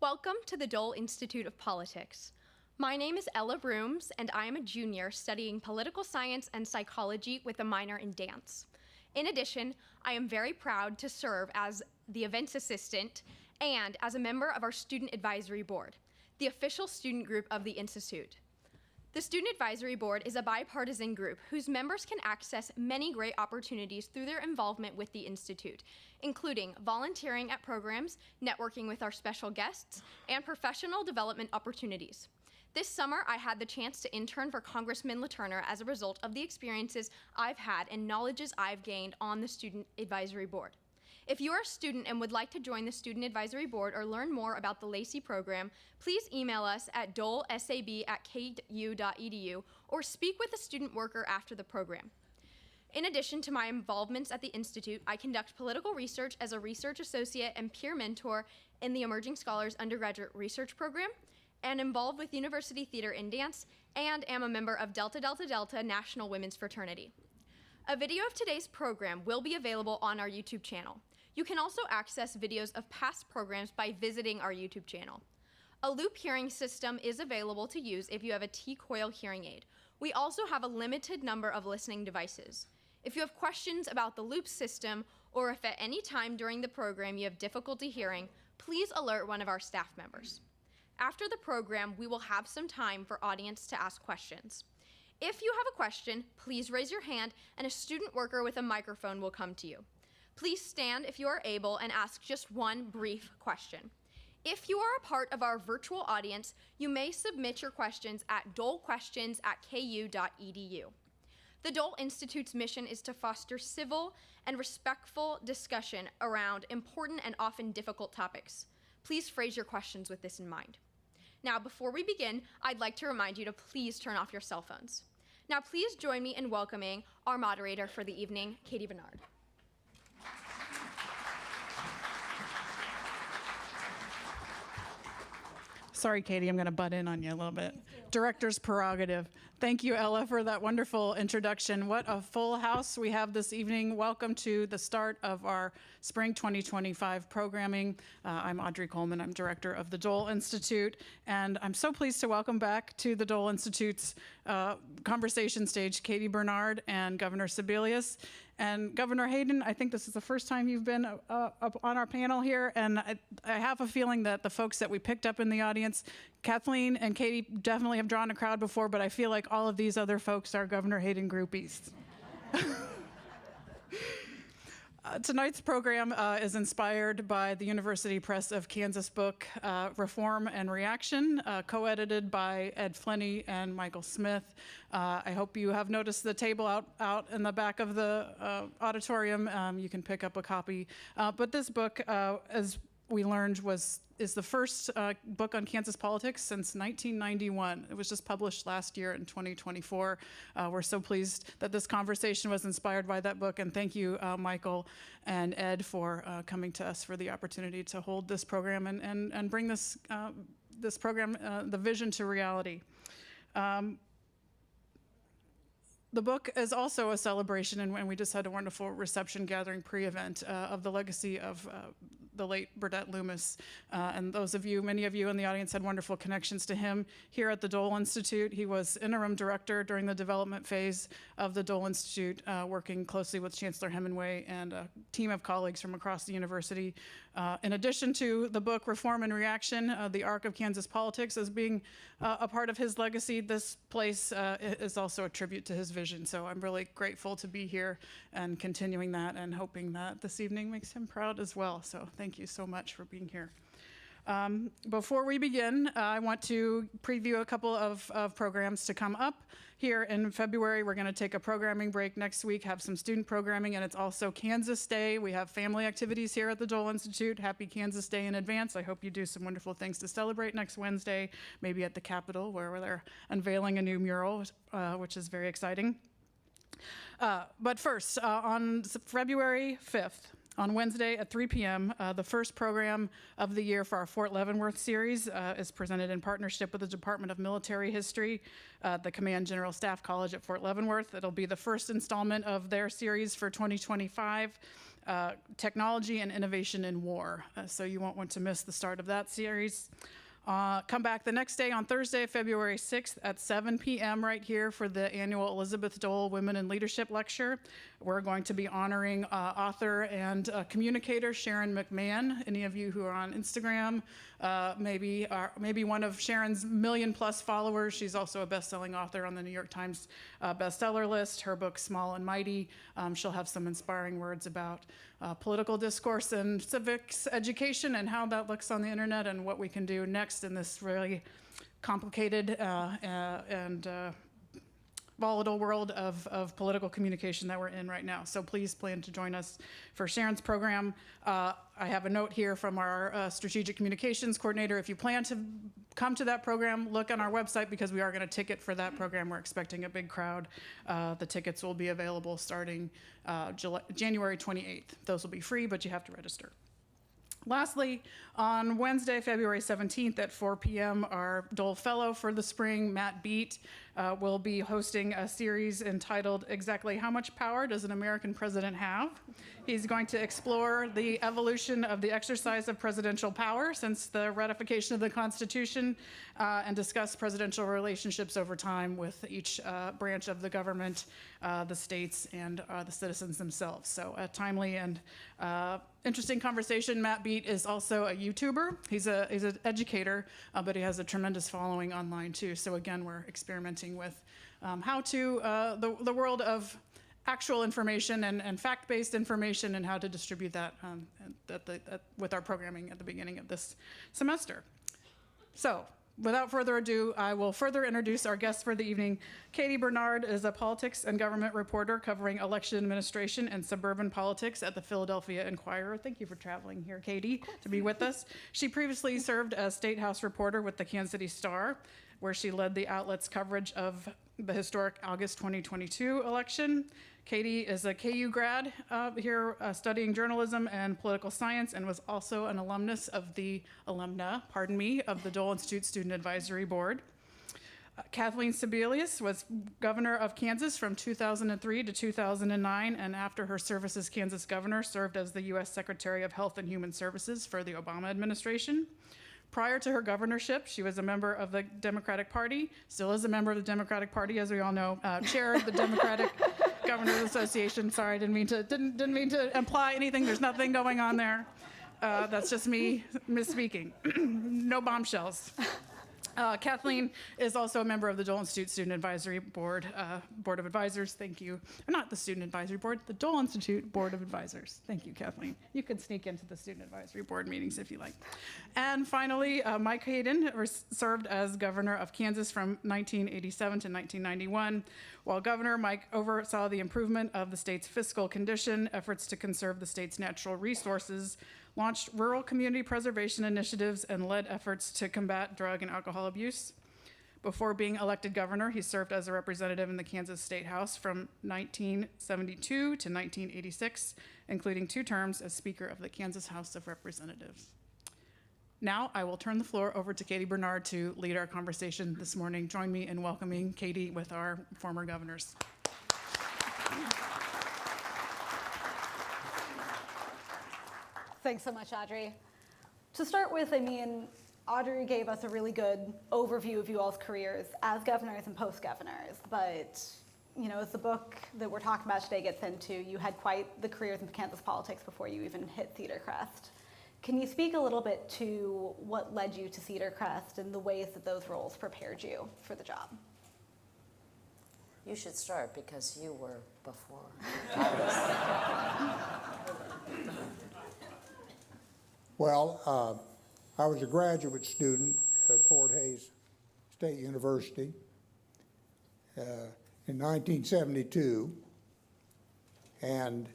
Welcome to the Dole Institute of Politics. My name is Ella Brooms, and I am a junior studying political science and psychology with a minor in dance. In addition, I am very proud to serve as the events assistant and as a member of our Student Advisory Board, the official student group of the Institute. The Student Advisory Board is a bipartisan group whose members can access many great opportunities through their involvement with the Institute, including volunteering at programs, networking with our special guests, and professional development opportunities. This summer, I had the chance to intern for Congressman LaTurner as a result of the experiences I've had and knowledges I've gained on the Student Advisory Board. If you are a student and would like to join the Student Advisory Board or learn more about the Lacey program, please email us at dolesab@ku.edu or speak with a student worker after the program. In addition to my involvements at the Institute, I conduct political research as a research associate and peer mentor in the Emerging Scholars Undergraduate Research Program, and involved with University Theater and Dance, and am a member of Delta Delta Delta National Women's Fraternity. A video of today's program will be available on our YouTube channel. You can also access videos of past programs by visiting our YouTube channel. A loop hearing system is available to use if you have a T-coil hearing aid. We also have a limited number of listening devices. If you have questions about the loop system, or if at any time during the program you have difficulty hearing, please alert one of our staff members. After the program, we will have some time for audience to ask questions. If you have a question, please raise your hand and a student worker with a microphone will come to you. Please stand if you are able and ask just one brief question. If you are a part of our virtual audience, you may submit your questions at dolequestions@ku.edu. The Dole Institute's mission is to foster civil and respectful discussion around important and often difficult topics. Please phrase your questions with this in mind. Now, before we begin, I'd like to remind you to please turn off your cell phones. Now, please join me in welcoming our moderator for the evening, Katie Bernard. Sorry, Katie, I'm going to butt in on you a little bit. Director's prerogative. Thank you, Ella, for that wonderful introduction. What a full house we have this evening. Welcome to the start of our Spring 2025 programming. I'm Audrey Coleman. I'm director of the Dole Institute, and I'm so pleased to welcome back to the Dole Institute's conversation stage Katie Bernard and Governor Sebelius. And Governor Hayden, I think this is the first time you've been up on our panel here, and I have a feeling that the folks that we picked up in the audience, Kathleen and Katie definitely have drawn a crowd before, but I feel like all of these other folks are Governor Hayden groupies. Tonight's program is inspired by the University Press of Kansas book, Reform and Reaction, co-edited by Ed Flentje and Michael Smith. I hope you have noticed the table out in the back of the auditorium. You can pick up a copy. But this book, as we learned, is the first book on Kansas politics since 1991. It was just published last year in 2024. We're so pleased that this conversation was inspired by that book, and thank you, Michael and Ed, for coming to us for the opportunity to hold this program and bring this program, the vision, to reality. The book is also a celebration, and we just had a wonderful reception gathering pre-event of the legacy of the late Burdett Loomis. And many of you in the audience had wonderful connections to him here at the Dole Institute. He was interim director during the development phase of the Dole Institute, working closely with Chancellor Hemingway and a team of colleagues from across the university. In addition to the book Reform and Reaction, The Arc of Kansas Politics, as being a part of his legacy, this place is also a tribute to his vision. So I'm really grateful to be here and continuing that, and hoping that this evening makes him proud as well. So thank you so much for being here. Before we begin, I want to preview a couple of programs to come up. Here in February, we're going to take a programming break next week, have some student programming, and it's also Kansas Day. We have family activities here at the Dole Institute. Happy Kansas Day in advance. I hope you do some wonderful things to celebrate next Wednesday, maybe at the Capitol, where they're unveiling a new mural, which is very exciting. But first, on February 5th, on Wednesday at 3 p.m., the first program of the year for our Fort Leavenworth series is presented in partnership with the Department of Military History, the Command General Staff College at Fort Leavenworth. It'll be the first installment of their series for 2025. Technology and Innovation in War. So you won't want to miss the start of that series. Come back the next day on Thursday, February 6th at 7 p.m. right here for the annual Elizabeth Dole Women in Leadership Lecture. We're going to be honoring author and communicator Sharon McMahon. Any of you who are on Instagram, maybe one of Sharon's million-plus followers. She's also a best-selling author on the New York Times bestseller list. Her book, Small and Mighty, she'll have some inspiring words about political discourse and civics education and how that looks on the internet and what we can do next in this really complicated and volatile world of political communication that we're in right now. So please plan to join us for Sharon's program. I have a note here from our strategic communications coordinator. If you plan to come to that program, look on our website because we are going to ticket for that program. We're expecting a big crowd. The tickets will be available starting January 28th. Those will be free, but you have to register. Lastly, on Wednesday, February 17th at 4 p.m., our Dole Fellow for the spring, Matt Beat, will be hosting a series entitled Exactly How Much Power Does an American President Have? He's going to explore the evolution of the exercise of presidential power since the ratification of the Constitution and discuss presidential relationships over time with each branch of the government, the states, and the citizens themselves. So a timely and interesting conversation. Matt Beat is also a YouTuber. He's an educator, but he has a tremendous following online too. So again, we're experimenting with how to, the world of actual information and fact-based information and how to distribute that with our programming at the beginning of this semester. So without further ado, I will further introduce our guest for the evening. Katie Bernard is a politics and government reporter covering election administration and suburban politics at the Philadelphia Inquirer. Thank you for traveling here, Katie, to be with us. She previously served as State House reporter with the Kansas City Star, where she led the outlet's coverage of the historic August 2022 election. Katie is a KU grad here studying journalism and political science and was also an alumna of the Dole Institute Student Advisory Board. Kathleen Sebelius was governor of Kansas from 2003 to 2009, and after her service as Kansas governor, served as the U.S. Secretary of Health and Human Services for the Obama administration. Prior to her governorship, she was a member of the Democratic Party, still is a member of the Democratic Party, as we all know, chaired the Democratic Governors Association. Sorry, didn't mean to imply anything. There's nothing going on there. That's just me misspeaking. No bombshells. Kathleen is also a member of the Dole Institute Student Advisory Board, Board of Advisors. Thank you. Not the Student Advisory Board, the Dole Institute Board of Advisors. Thank you, Kathleen. You can sneak into the Student Advisory Board meetings if you like. And finally, Mike Hayden served as governor of Kansas from 1987 to 1991. While governor, Mike oversaw the improvement of the state's fiscal condition, efforts to conserve the state's natural resources, launched rural community preservation initiatives, and led efforts to combat drug and alcohol abuse. Before being elected governor, he served as a representative in the Kansas State House from 1972 to 1986, including 2 terms as Speaker of the Kansas House of Representatives. Now I will turn the floor over to Katie Bernard to lead our conversation this morning. Join me in welcoming Katie with our former governors. Thanks so much, Audrey. To start with, Audrey gave us a really good overview of you all's careers as governors and post-governors, but as the book that we're talking about today gets into, you had quite the careers in Kansas politics before you even hit Cedar Crest. Can you speak a little bit to what led you to Cedar Crest and the ways that those roles prepared you for the job? You should start because you were before. Well, I was a graduate student at Fort Hays State University in 1972, and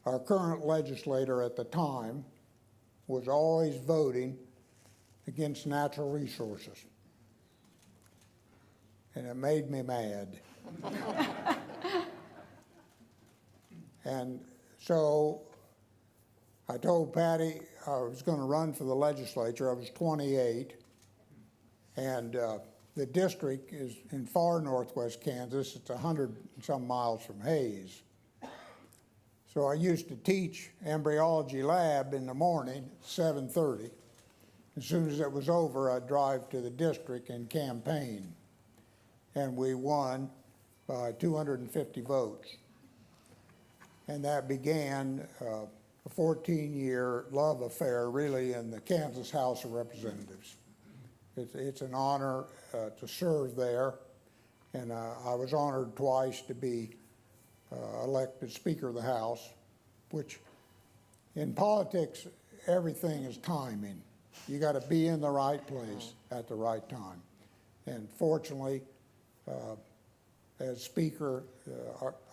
our current legislator at the time was always voting against natural resources, and it made me mad. And so I told Patty I was going to run for the legislature. I was 28, and the district is in far northwest Kansas. It's 100 and some miles from Hays. So I used to teach embryology lab in the morning, 7:30. As soon as it was over, I'd drive to the district and campaign. And we won by 250 votes. And that began a 14-year love affair, really, in the Kansas House of Representatives. It's an honor to serve there, and I was honored twice to be elected Speaker of the House, which in politics, everything is timing. You got to be in the right place at the right time. And fortunately, as Speaker,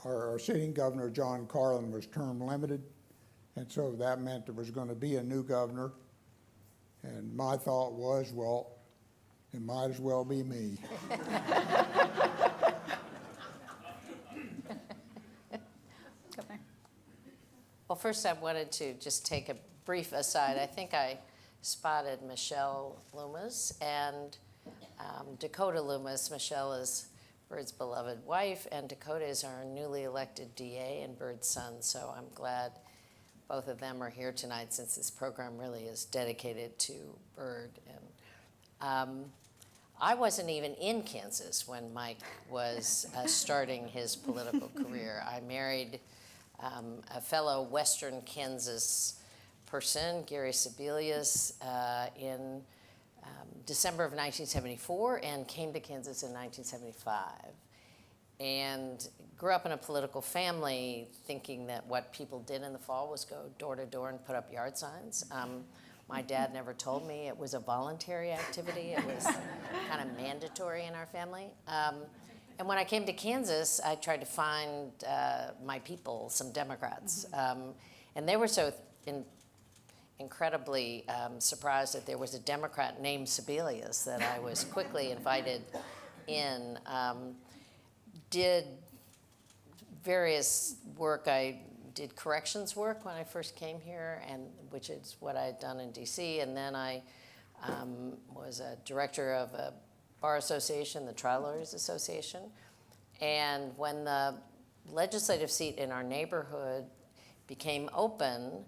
our sitting governor, John Carlin, was term limited, and so that meant there was going to be a new governor. And my thought was, well, it might as well be me. Well, first I wanted to just take a brief aside. I think I spotted Michelle Loomis and Dakota Loomis. Michelle is Byrd's beloved wife, and Dakota is our newly elected DA and Byrd's son, so I'm glad both of them are here tonight since this program really is dedicated to Byrd. And I wasn't even in Kansas when Mike was starting his political career. I married a fellow Western Kansas person, Gary Sebelius, in December of 1974 and came to Kansas in 1975. And grew up in a political family thinking that what people did in the fall was go door to door and put up yard signs. My dad never told me it was a voluntary activity. It was kind of mandatory in our family. And when I came to Kansas, I tried to find my people, some Democrats. And they were so incredibly surprised that there was a Democrat named Sebelius that I was quickly invited in. Did various work. I did corrections work when I first came here, and which is what I had done in DC. And then I was a director of a bar association, the Trial Lawyers Association. And when the legislative seat in our neighborhood became open,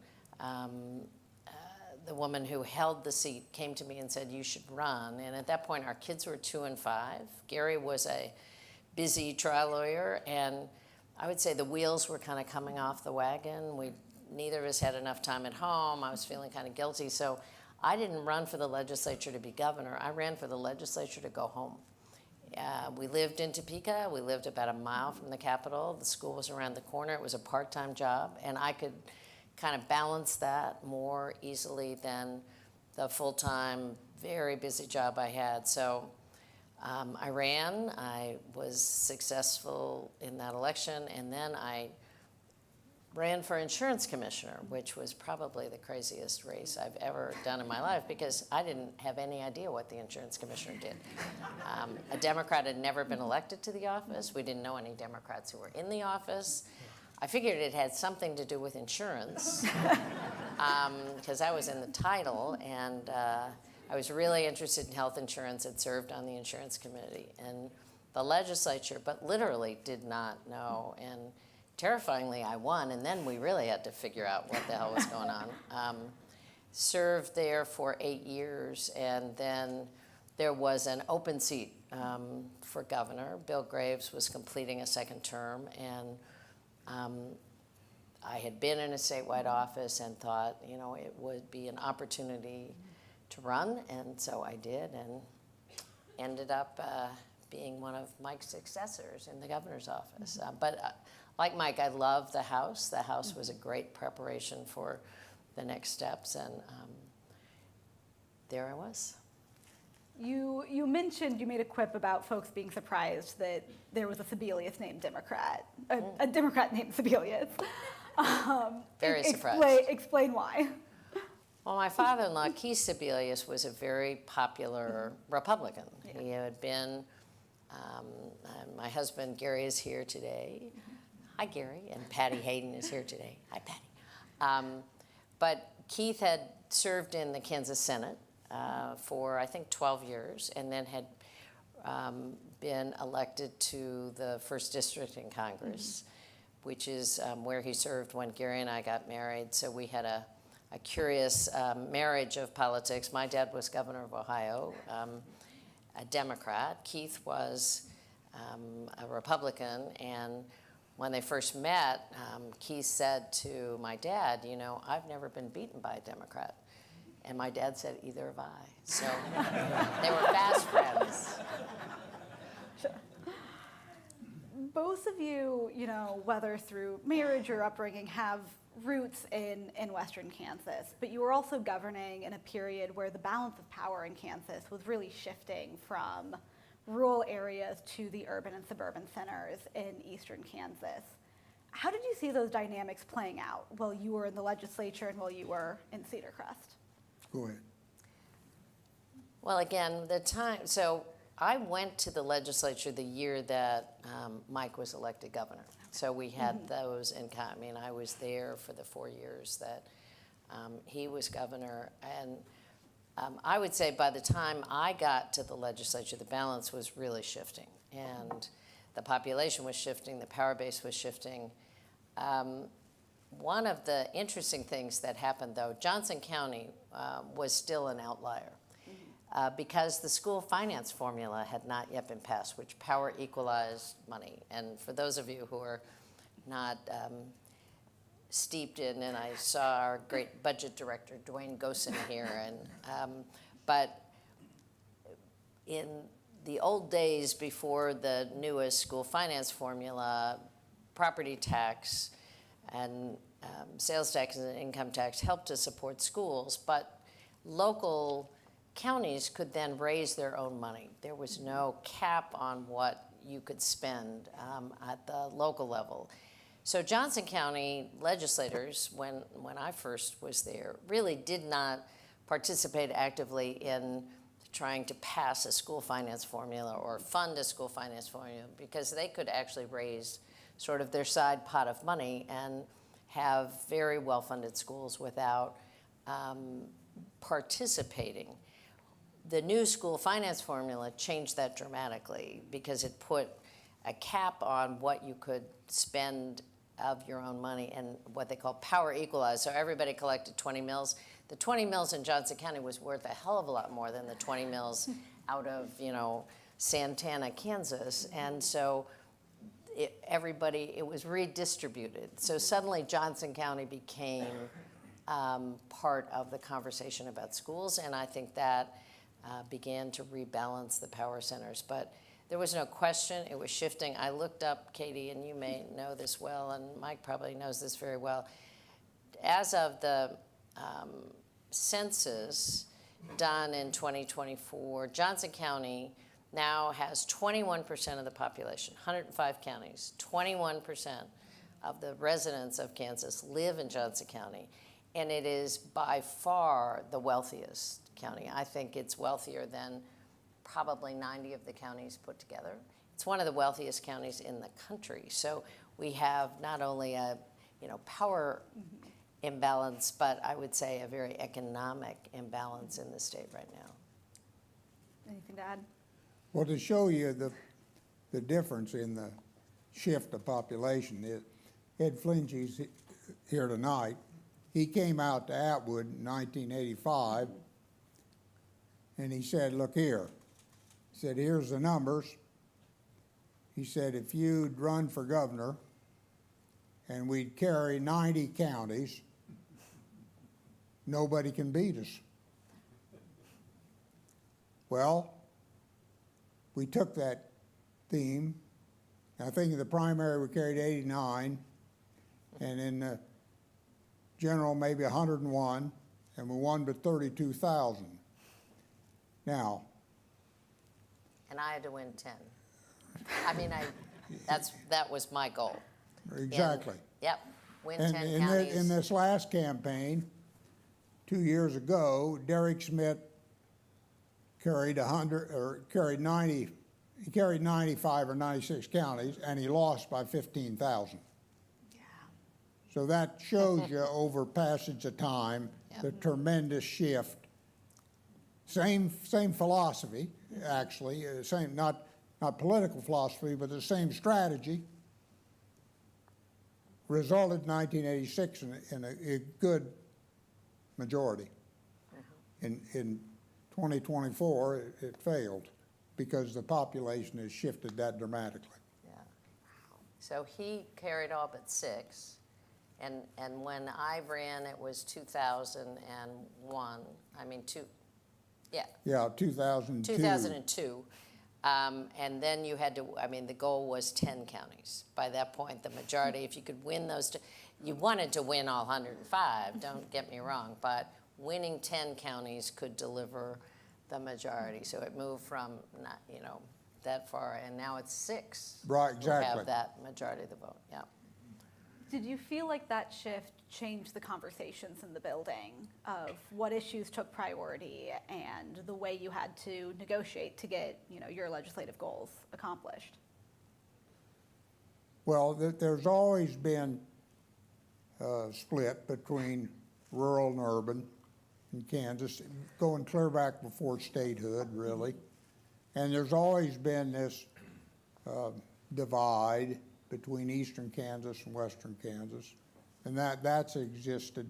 the woman who held the seat came to me and said, "You should run." And at that point, our kids were 2 and 5. Gary was a busy trial lawyer, and I would say the wheels were kind of coming off the wagon. Neither of us had enough time at home. I was feeling kind of guilty, so I didn't run for the legislature to be governor. I ran for the legislature to go home. We lived in Topeka. We lived about a mile from the Capitol. The school was around the corner. It was a part-time job, and I could kind of balance that more easily than the full-time, very busy job I had. So I ran. I was successful in that election, and then I ran for insurance commissioner, which was probably the craziest race I've ever done in my life because I didn't have any idea what the insurance commissioner did. A Democrat had never been elected to the office. We didn't know any Democrats who were in the office. I figured it had something to do with insurance because I was in the title, and I was really interested in health insurance, had served on the insurance committee and the legislature, but literally did not know. And terrifyingly, I won, and then we really had to figure out what the hell was going on. Served there for 8 years, and then there was an open seat for governor. Bill Graves was completing a second term, and I had been in a statewide office and thought, it would be an opportunity to run, and so I did, and ended up being one of Mike's successors in the governor's office. But like Mike, I love the House. The House was a great preparation for the next steps, and there I was. You mentioned, you made a quip about folks being surprised that there was a Sebelius named Democrat, a Democrat named Sebelius. Very surprised. Explain why. Well, my father-in-law, Keith Sebelius, was a very popular Republican. Yeah. He had been, my husband, Gary, is here today. Hi, Gary. And Patty Hayden is here today. Hi, Patty. But Keith had served in the Kansas Senate for, I think, 12 years, and then had been elected to the 1st District in Congress. which is where he served when Gary and I got married. So we had a curious marriage of politics. My dad was governor of Ohio, a Democrat. Keith was a Republican, and when they first met, Keith said to my dad, you know, I've never been beaten by a Democrat. And my dad said, either have I. So they were fast friends. Both of you, you know, whether through marriage or upbringing, have roots in Western Kansas, but you were also governing in a period where the balance of power in Kansas was really shifting from rural areas to the urban and suburban centers in eastern Kansas. How did you see those dynamics playing out while you were in the legislature and while you were in Cedar Crest? Go ahead. Well, again, so I went to the legislature the year that Mike was elected governor. So we had those in common. I mean, I was there for the 4 years that he was governor. And I would say by the time I got to the legislature, the balance was really shifting. And the population was shifting, the power base was shifting. One of the interesting things that happened, though, Johnson County was still an outlier. Because the school finance formula had not yet been passed, which power equalized money. And for those of you who are not steeped in, and I saw our great budget director, Dwayne Gosen, here, but in the old days before the newest school finance formula, property tax and sales tax and income tax helped to support schools, but local counties could then raise their own money. There was no cap on what you could spend at the local level. So Johnson County legislators, when I first was there, really did not participate actively in trying to pass a school finance formula or fund a school finance formula, because they could actually raise sort of their side pot of money and have very well-funded schools without participating. The new school finance formula changed that dramatically because it put a cap on what you could spend of your own money and what they call power equalized. So everybody collected 20 mills. The 20 mills in Johnson County was worth a hell of a lot more than the 20 mills out of, you know, Santana, Kansas. And so it was redistributed. So suddenly Johnson County became part of the conversation about schools, and I think that began to rebalance the power centers. But there was no question, it was shifting. I looked up, Katie, and you may know this well, and Mike probably knows this very well. As of the census done in 2024, Johnson County now has 21% of the population, 105 counties, 21% of the residents of Kansas live in Johnson County, and it is by far the wealthiest county. I think it's wealthier than probably 90 of the counties put together. It's one of the wealthiest counties in the country. So we have not only a power imbalance, but I would say a very economic imbalance in the state right now. Anything to add? Well, to show you the difference in the shift of population, Ed Flentje's here tonight. He came out to Atwood in 1985, and he said, look here. He said, here's the numbers. He said, if you'd run for governor and we'd carry 90 counties, nobody can beat us. Well, we took that theme. I think in the primary we carried 89, and in the general maybe 101, and we won by 32,000. Now. And I had to win 10. I mean, that was my goal. Exactly. Yep, win And 10 counties. in this last campaign, 2 years ago, Derek Smith carried 90. He carried 95 or 96 counties, and he lost by 15,000. Yeah. So that shows you over passage of time the tremendous shift. Same philosophy, actually. Same not political philosophy, but the same strategy. resulted in 1986 in a good majority. In 2024, it failed because the population has shifted that dramatically. Yeah. So he carried all but 6. And when I ran, it was 2001. I mean, Yeah, 2002. 2002. And then you had to, I mean, the goal was 10 counties. By that point, the majority, if you could win those, you wanted to win all 105, don't get me wrong, but winning 10 counties could deliver the majority. So it moved from, not, that far, and now it's 6. Right, exactly. Who have that majority of the vote, yeah. Did you feel like that shift changed the conversations in the building of what issues took priority and the way you had to negotiate to get, your legislative goals accomplished? Well, there's always been a split between rural and urban in Kansas, going clear back before statehood, really. And there's always been this divide between eastern Kansas and western Kansas. And that's existed.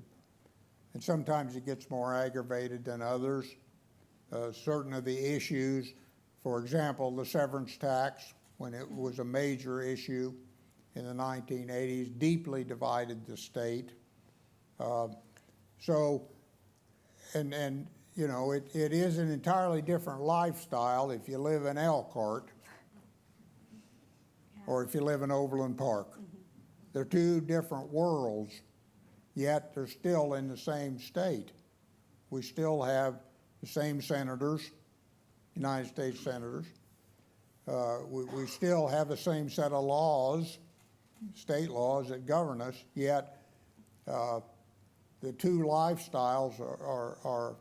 And sometimes it gets more aggravated than others. Certain of the issues, for example, the severance tax, when it was a major issue in the 1980s, deeply divided the state. It is an entirely different lifestyle if you live in Elkhart or if you live in Overland Park. They're two different worlds, yet they're still in the same state. We still have the same senators, United States senators. We still have the same set of laws, state laws that govern us, yet the two lifestyles are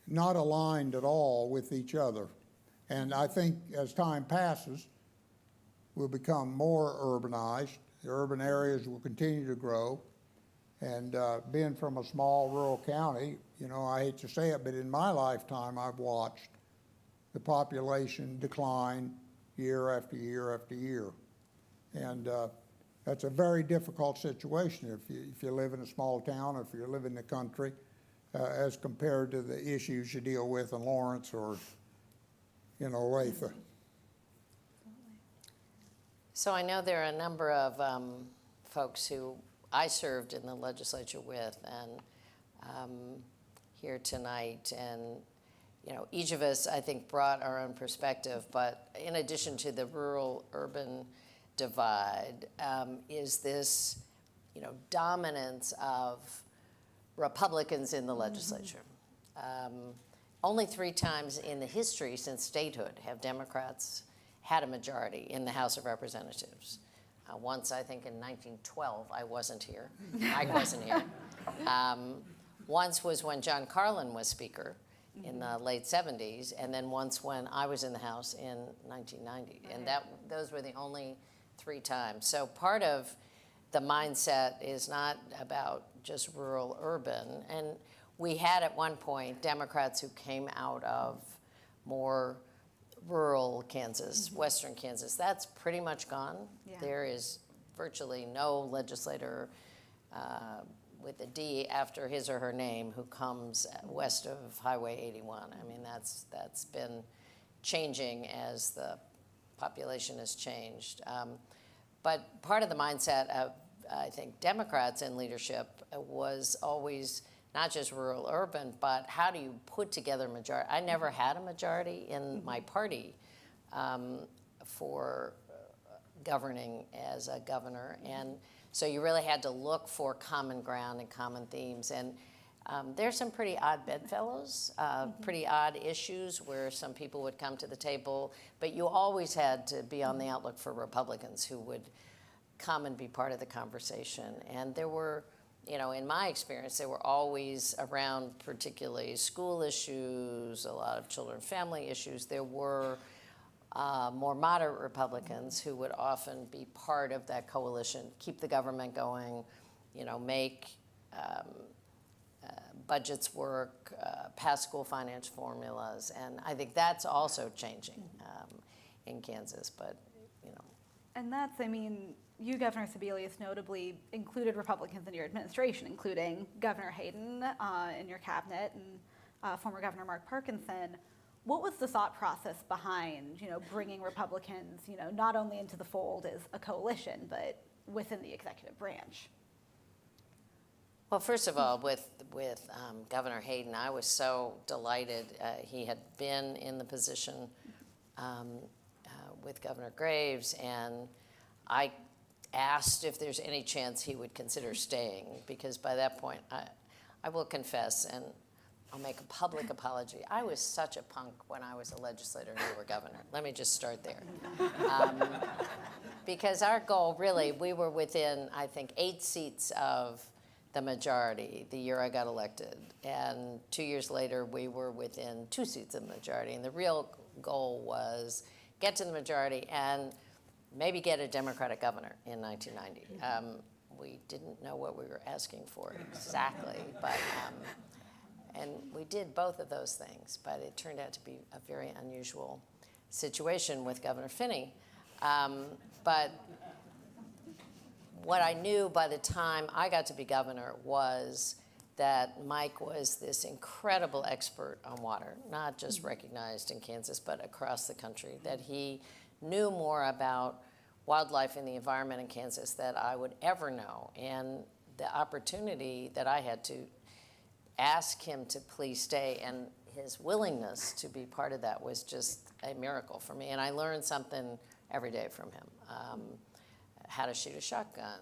not aligned at all with each other. And I think as time passes, we'll become more urbanized. The urban areas will continue to grow. And being from a small rural county, I hate to say it, but in my lifetime, I've watched the population decline year after year after year. And that's a very difficult situation if you live in a small town or if you live in the country as compared to the issues you deal with in Lawrence or, Olathe. So I know there are a number of folks who I served in the legislature with and here tonight. And, each of us, I think, brought our own perspective. But in addition to the rural-urban divide, is this, dominance of Republicans in the legislature. Only 3 times in the history since statehood have Democrats had a majority in the House of Representatives. Once, I think, in 1912, I wasn't here. Mike wasn't here. Once was when John Carlin was Speaker in the late 70s, and then once when I was in the House in 1990. And those were the only 3 times. So part of the mindset is not about just rural-urban. And we had at one point Democrats who came out of more rural Kansas, western Kansas. That's pretty much gone. Yeah. There is virtually no legislator with a D after his or her name who comes west of Highway 81. I mean, that's been changing as the population has changed. But part of the mindset of, I think, Democrats in leadership was always not just rural-urban, but how do you put together a majority? I never had a majority in my party for governing as a governor. And so you really had to look for common ground and common themes. And there's some pretty odd bedfellows, pretty odd issues where some people would come to the table, but you always had to be on the outlook for Republicans who would come and be part of the conversation. And there were, in my experience, they were always around particularly school issues, a lot of children and family issues. There were more moderate Republicans who would often be part of that coalition, keep the government going, make budgets work, pass school finance formulas. And I think that's also changing in Kansas, but. And that's, I mean, you, Governor Sebelius, notably included Republicans in your administration, including Governor Hayden in your cabinet and former Governor Mark Parkinson. What was the thought process behind, bringing Republicans, not only into the fold as a coalition, but within the executive branch? Well, first of all, with Governor Hayden, I was so delighted. He had been in the position with Governor Graves, and I asked if there's any chance he would consider staying, because by that point, I will confess, and I'll make a public apology. I was such a punk when I was a legislator and you were governor. Let me just start there. Because our goal, really, we were within, I think, 8 seats of the majority the year I got elected. And 2 years later, we were within 2 seats of the majority. And the real goal was get to the majority and maybe get a Democratic governor in 1990. We didn't know what we were asking for exactly, but and we did both of those things, but it turned out to be a very unusual situation with Governor Finney. But what I knew by the time I got to be governor was that Mike was this incredible expert on water, not just recognized in Kansas, but across the country, that he knew more about wildlife and the environment in Kansas that I would ever know. And the opportunity that I had to ask him to please stay, and his willingness to be part of that was just a miracle for me. And I learned something every day from him. How to shoot a shotgun,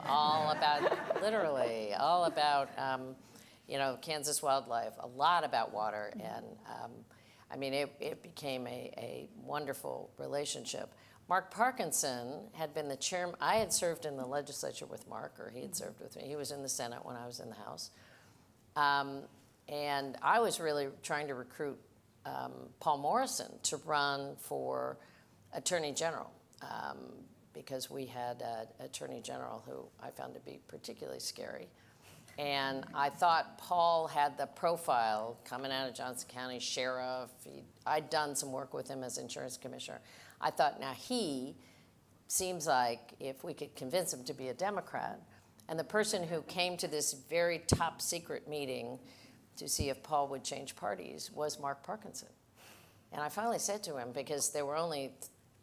all about, literally, all about, Kansas wildlife, a lot about water. And I mean, it became a wonderful relationship. Mark Parkinson had been the chairman. I had served in the legislature with Mark, or he had served with me. He was in the Senate when I was in the House. And I was really trying to recruit Paul Morrison to run for Attorney General, because we had an Attorney General who I found to be particularly scary. And I thought Paul had the profile coming out of Johnson County, sheriff. I'd done some work with him as insurance commissioner. I thought, now he seems like if we could convince him to be a Democrat. And the person who came to this very top secret meeting to see if Paul would change parties was Mark Parkinson. And I finally said to him, because there were only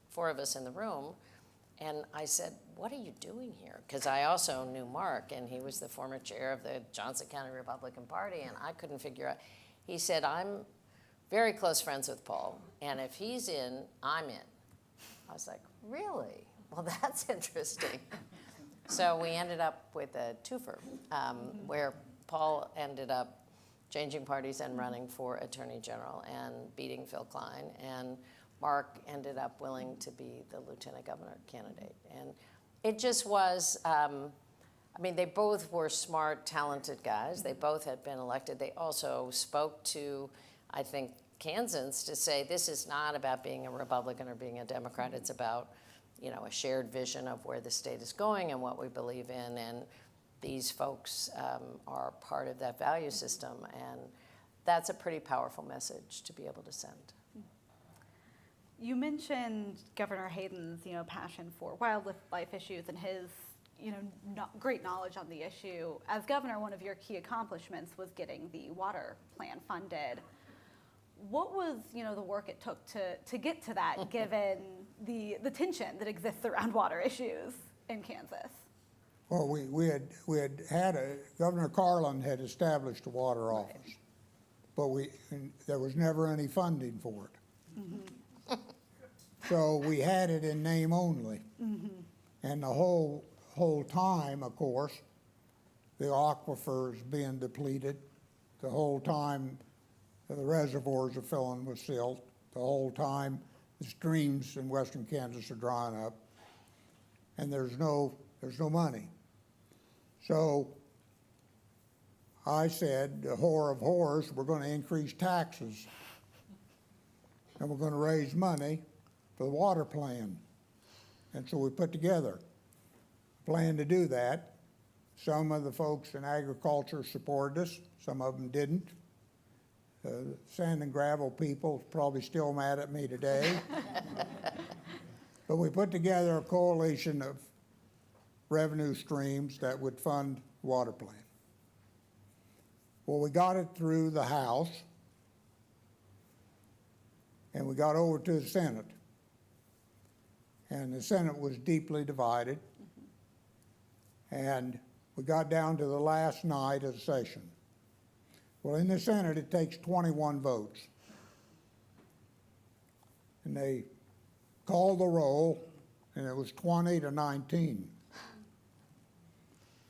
4 of us in the room, and I said, what are you doing here? Because I also knew Mark, and he was the former chair of the Johnson County Republican Party, and I couldn't figure out. He said, I'm very close friends with Paul, and if he's in, I'm in. I was like, really? Well, that's interesting. So we ended up with a twofer, where Paul ended up changing parties and running for Attorney General and beating Phil Klein, and Mark ended up willing to be the lieutenant governor candidate. And it just was, they both were smart, talented guys. They both had been elected. They also spoke to, I think, Kansans to say, this is not about being a Republican or being a Democrat. It's about, a shared vision of where the state is going and what we believe in. And these folks are part of that value system. And that's a pretty powerful message to be able to send. You mentioned Governor Hayden's, passion for wildlife issues and his, great knowledge on the issue. As governor, one of your key accomplishments was getting the water plan funded. What was, the work it took to get to that, given the tension that exists around water issues in Kansas? Well, we had Governor Carlin had established a water office, but there was never any funding for it. Mm-hmm. So we had it in name only. Mm-hmm. And the whole time, of course, the aquifers being depleted, the whole time the reservoirs are filling with silt, the whole time the streams in western Kansas are drying up, and there's no money. So I said, the whore of whores, we're going to increase taxes, and we're going to raise money for the water plan. And so we put together a plan to do that. Some of the folks in agriculture supported us, some of them didn't. Sand and gravel people probably still mad at me today. But we put together a coalition of revenue streams that would fund the water plan. Well, we got it through the House, and we got over to the Senate. And the Senate was deeply divided. And we got down to the last night of the session. Well, in the Senate, it takes 21 votes. And they called the roll, and it was 20 to 19.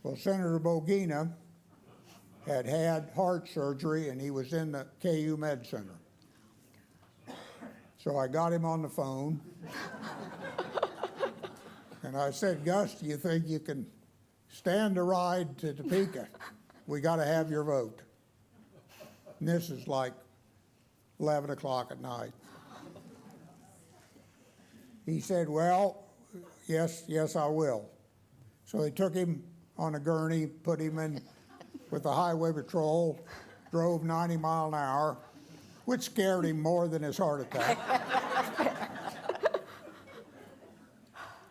Well, Senator Bogina had had heart surgery, and he was in the KU Med Center. So I got him on the phone, and I said, Gus, do you think you can stand a ride to Topeka? We got to have your vote. And this is like 11 o'clock at night. He said, well, yes, I will. So they took him on a gurney, put him in with the highway patrol, drove 90 miles an hour, which scared him more than his heart attack.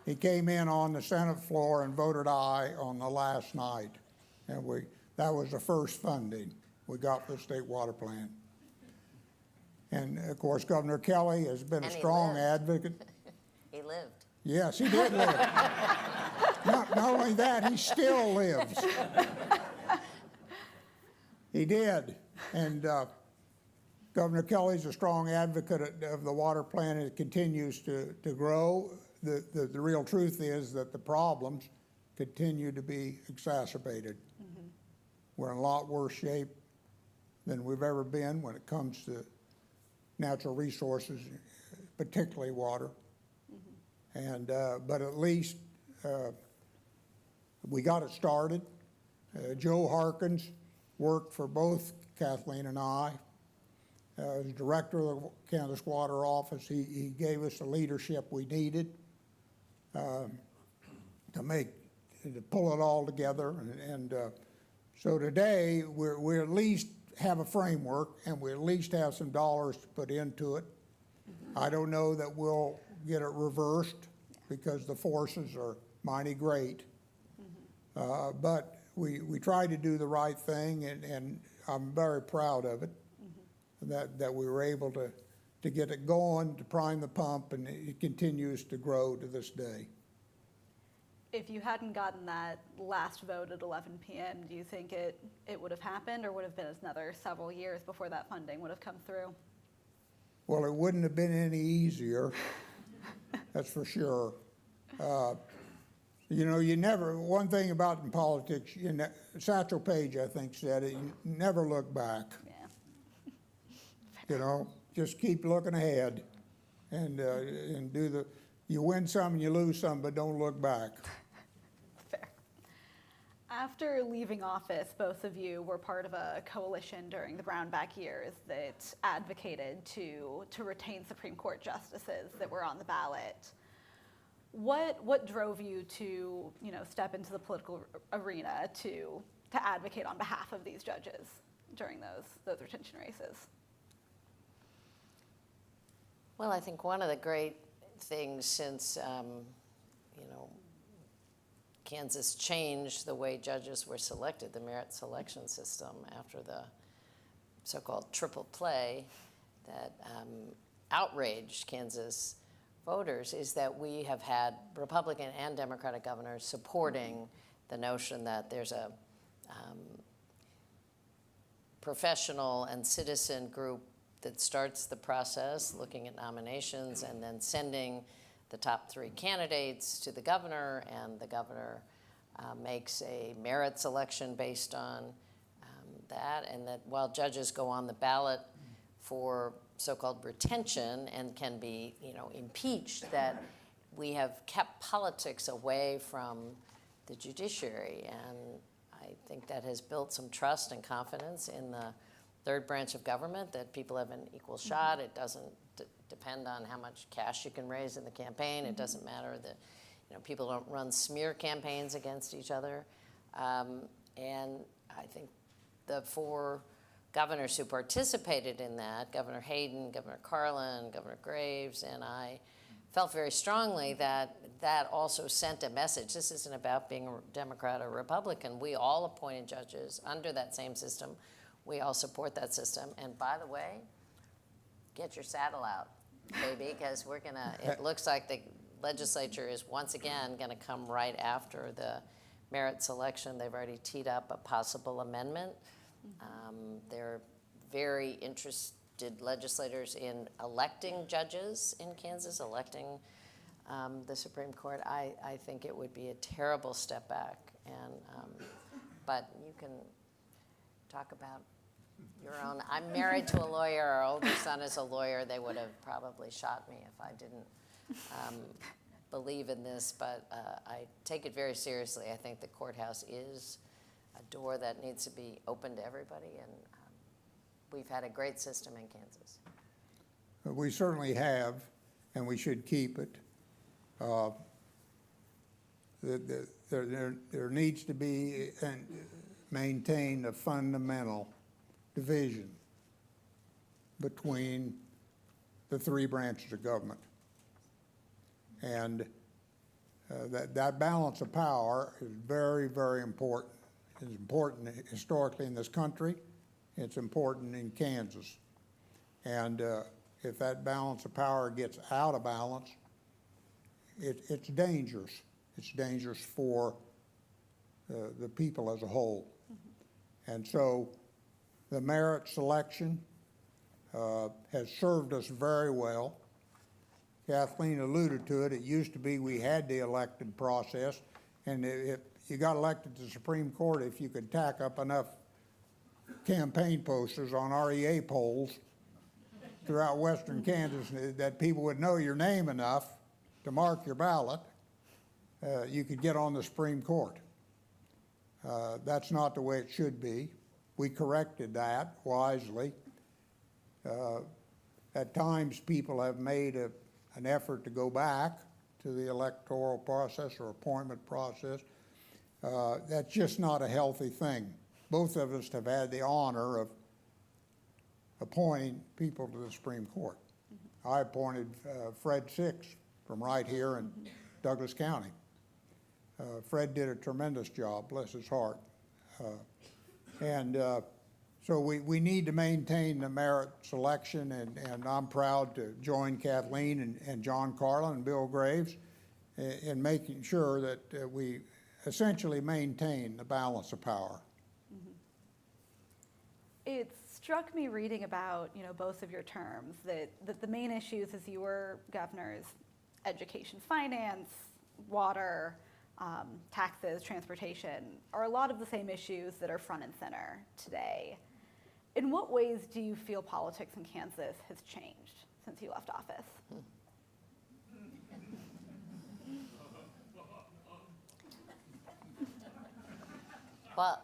He came in on the Senate floor and voted aye on the last night. And that was the first funding we got for the state water plan. And of course, Governor Kelly has been a strong advocate. He lived. Yes, he did live. Not only that, he still lives. He did. And Governor Kelly's a strong advocate of the water plan, and it continues to grow. The real truth is that the problems continue to be exacerbated. Mm-hmm. We're in a lot worse shape than we've ever been when it comes to natural resources, particularly water. Mm-hmm. And but at least we got it started. Joe Harkins worked for both Kathleen and I. As director of the Kansas Water Office, he gave us the leadership we needed to pull it all together. And so today, we at least have a framework, and we at least have some dollars to put into it. Mm-hmm. I don't know that we'll get it reversed because the forces are mighty great. Mm-hmm. But we try to do the right thing, and I'm very proud of it. That we were able to get it going, to prime the pump, and it continues to grow to this day. If you hadn't gotten that last vote at 11 p.m., do you think it would have happened, or would have been another several years before that funding would have come through? Well, it wouldn't have been any easier, that's for sure. You know, one thing about in politics, Satchel Paige, I think, said it, you never look back. Yeah. You know, just keep looking ahead, and you win some and you lose some, but don't look back. Fair. After leaving office, both of you were part of a coalition during the Brownback years that advocated to retain Supreme Court justices that were on the ballot. What drove you to step into the political arena to advocate on behalf of these judges during those retention races? Well, I think one of the great things since, Kansas changed the way judges were selected, the merit selection system after the so-called triple play that outraged Kansas voters, is that we have had Republican and Democratic governors supporting the notion that there's a professional and citizen group that starts the process, looking at nominations, and then sending the top 3 candidates to the governor, and the governor makes a merit selection based on that, and that while judges go on the ballot for so-called retention and can be, impeached, that we have kept politics away from the judiciary, and I think that has built some trust and confidence in the third branch of government, that people have an equal shot. It doesn't depend on how much cash you can raise in the campaign. It doesn't matter that people don't run smear campaigns against each other. And I think the 4 governors who participated in that, Governor Hayden, Governor Carlin, Governor Graves, and I, felt very strongly that that also sent a message. This isn't about being a Democrat or Republican. We all appointed judges under that same system. We all support that system. And by the way, get your saddle out, baby, because we're gonna, it looks like the legislature is once again gonna come right after the merit selection. They've already teed up a possible amendment. They're very interested legislators in electing judges in Kansas, electing the Supreme Court. I think it would be a terrible step back. And but you can talk about your own. I'm married to a lawyer. Our older son is a lawyer. They would have probably shot me if I didn't believe in this. But I take it very seriously. I think the courthouse is a door that needs to be open to everybody. And we've had a great system in Kansas. We certainly have, and we should keep it. There needs to be and maintain a fundamental division between the three branches of government. And that balance of power is very, very important. It's important historically in this country. It's important in Kansas. And if that balance of power gets out of balance, it's dangerous. It's dangerous for the people as a whole. And so the merit selection has served us very well. Kathleen alluded to it. It used to be we had the elected process, and if you got elected to the Supreme Court if you could tack up enough campaign posters on REA polls throughout western Kansas that people would know your name enough to mark your ballot, you could get on the Supreme Court. That's not the way it should be. We corrected that wisely. At times, people have made an effort to go back to the electoral process or appointment process. That's just not a healthy thing. Both of us have had the honor of appointing people to the Supreme Court. I appointed Fred Six from right here in Douglas County. Fred did a tremendous job, bless his heart. So we need to maintain the merit selection, and I'm proud to join Kathleen and John Carlin and Bill Graves in making sure that we essentially maintain the balance of power. It struck me reading about, both of your terms that the main issues as you were governors, education, finance, water, taxes, transportation, are a lot of the same issues that are front and center today. In what ways do you feel politics in Kansas has changed since you left office? Well,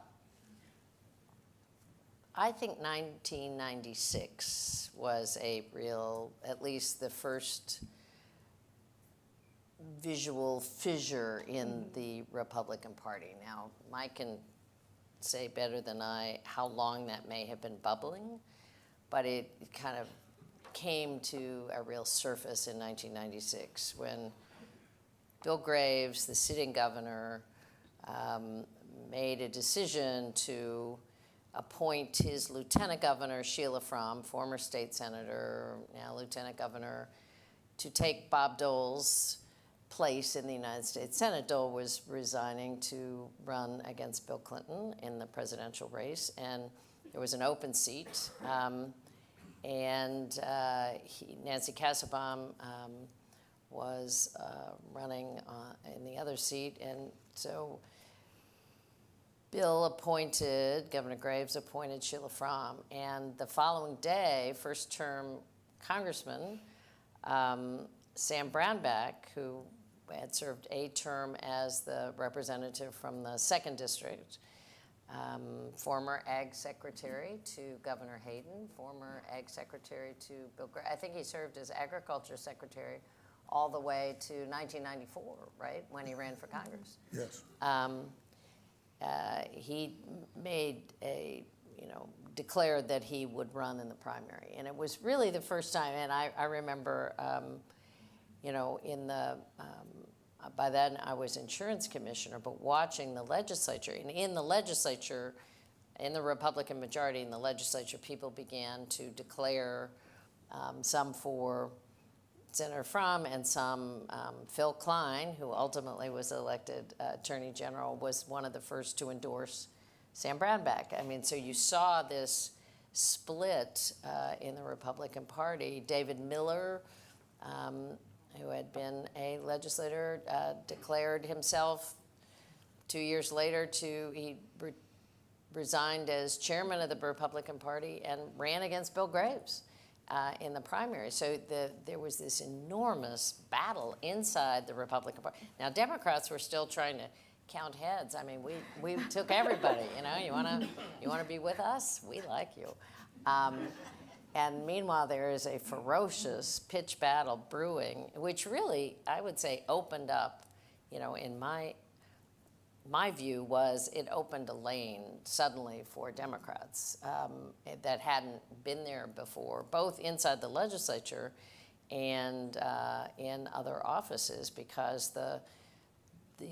I think 1996 was a real, at least the first visual fissure in the Republican Party. Now, Mike can say better than I how long that may have been bubbling, but it kind of came to a real surface in 1996 when Bill Graves, the sitting governor, made a decision to appoint his lieutenant governor, Sheila Fromm, former state senator, now lieutenant governor, to take Bob Dole's place in the United States Senate. Dole was resigning to run against Bill Clinton in the presidential race, and there was an open seat. Nancy Kassebaum was running in the other seat, and so Governor Graves appointed Sheila Fromm, and the following day, first-term Congressman Sam Brownback, who had served a term as the representative from the 2nd District, former Ag Secretary to Governor Hayden, former Ag Secretary to Bill Graves. I think he served as Agriculture Secretary all the way to 1994, right, when he ran for Congress. Yes. He made declared that he would run in the primary. And it was really the first time, and I remember you know, in the, by then I was insurance commissioner, but watching the legislature, and in the legislature, in the Republican majority in the legislature, people began to declare some for Senator Frum and some, Phil Klein, who ultimately was elected Attorney General, was one of the first to endorse Sam Brownback. I mean, so you saw this split in the Republican Party. David Miller, who had been a legislator, declared himself 2 years later he resigned as chairman of the Republican Party and ran against Bill Graves in the primary. So there was this enormous battle inside the Republican Party. Now, Democrats were still trying to count heads. I mean, we took everybody, you know, you wanna be with us? We like you. And meanwhile, there is a ferocious pitch battle brewing, which really, I would say, opened up, you know, in my view was it opened a lane suddenly for Democrats that hadn't been there before, both inside the legislature and in other offices, because the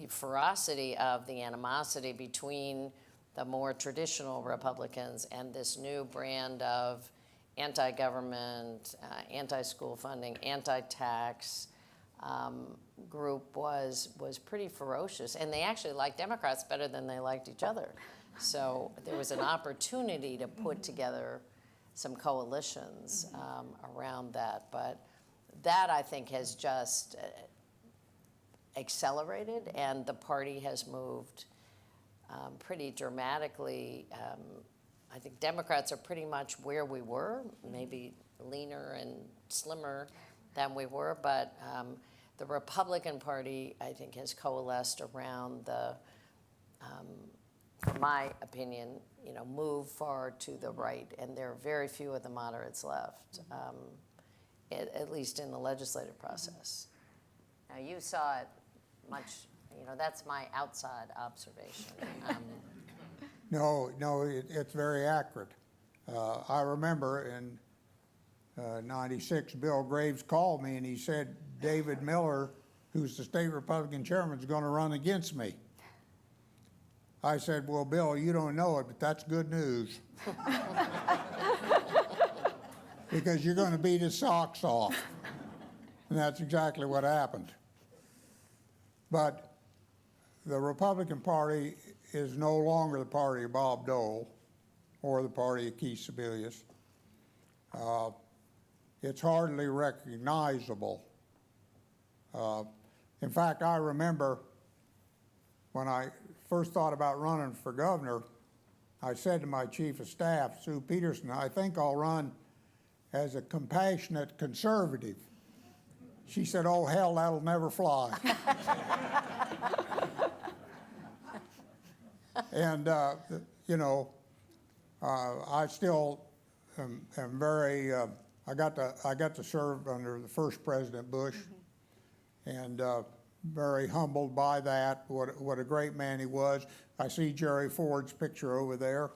ferocity of the animosity between the more traditional Republicans and this new brand of anti-government, anti-school funding, anti-tax group was pretty ferocious. And they actually liked Democrats better than they liked each other. So there was an opportunity to put together some coalitions around that. But that, I think, has just accelerated, and the party has moved pretty dramatically. I think Democrats are pretty much where we were, maybe leaner and slimmer than we were, but the Republican Party, I think, has coalesced around the, in my opinion, you know, move far to the right, and there are very few of the moderates left, at least in the legislative process. Now, you saw it much, you know, that's my outside observation. No, it's very accurate. I remember in '96, Bill Graves called me and he said, David Miller, who's the state Republican chairman, is going to run against me. I said, well, Bill, you don't know it, but that's good news. Because you're going to beat his socks off. And that's exactly what happened. But the Republican Party is no longer the party of Bob Dole or the party of Keith Sebelius. It's hardly recognizable. In fact, I remember when I first thought about running for governor, I said to my chief of staff, Sue Peterson, I think I'll run as a compassionate conservative. She said, oh, hell, that'll never fly. And, you know, I still am very, I got to serve under the first President Bush, and very humbled by that, what a great man he was. I see Jerry Ford's picture over there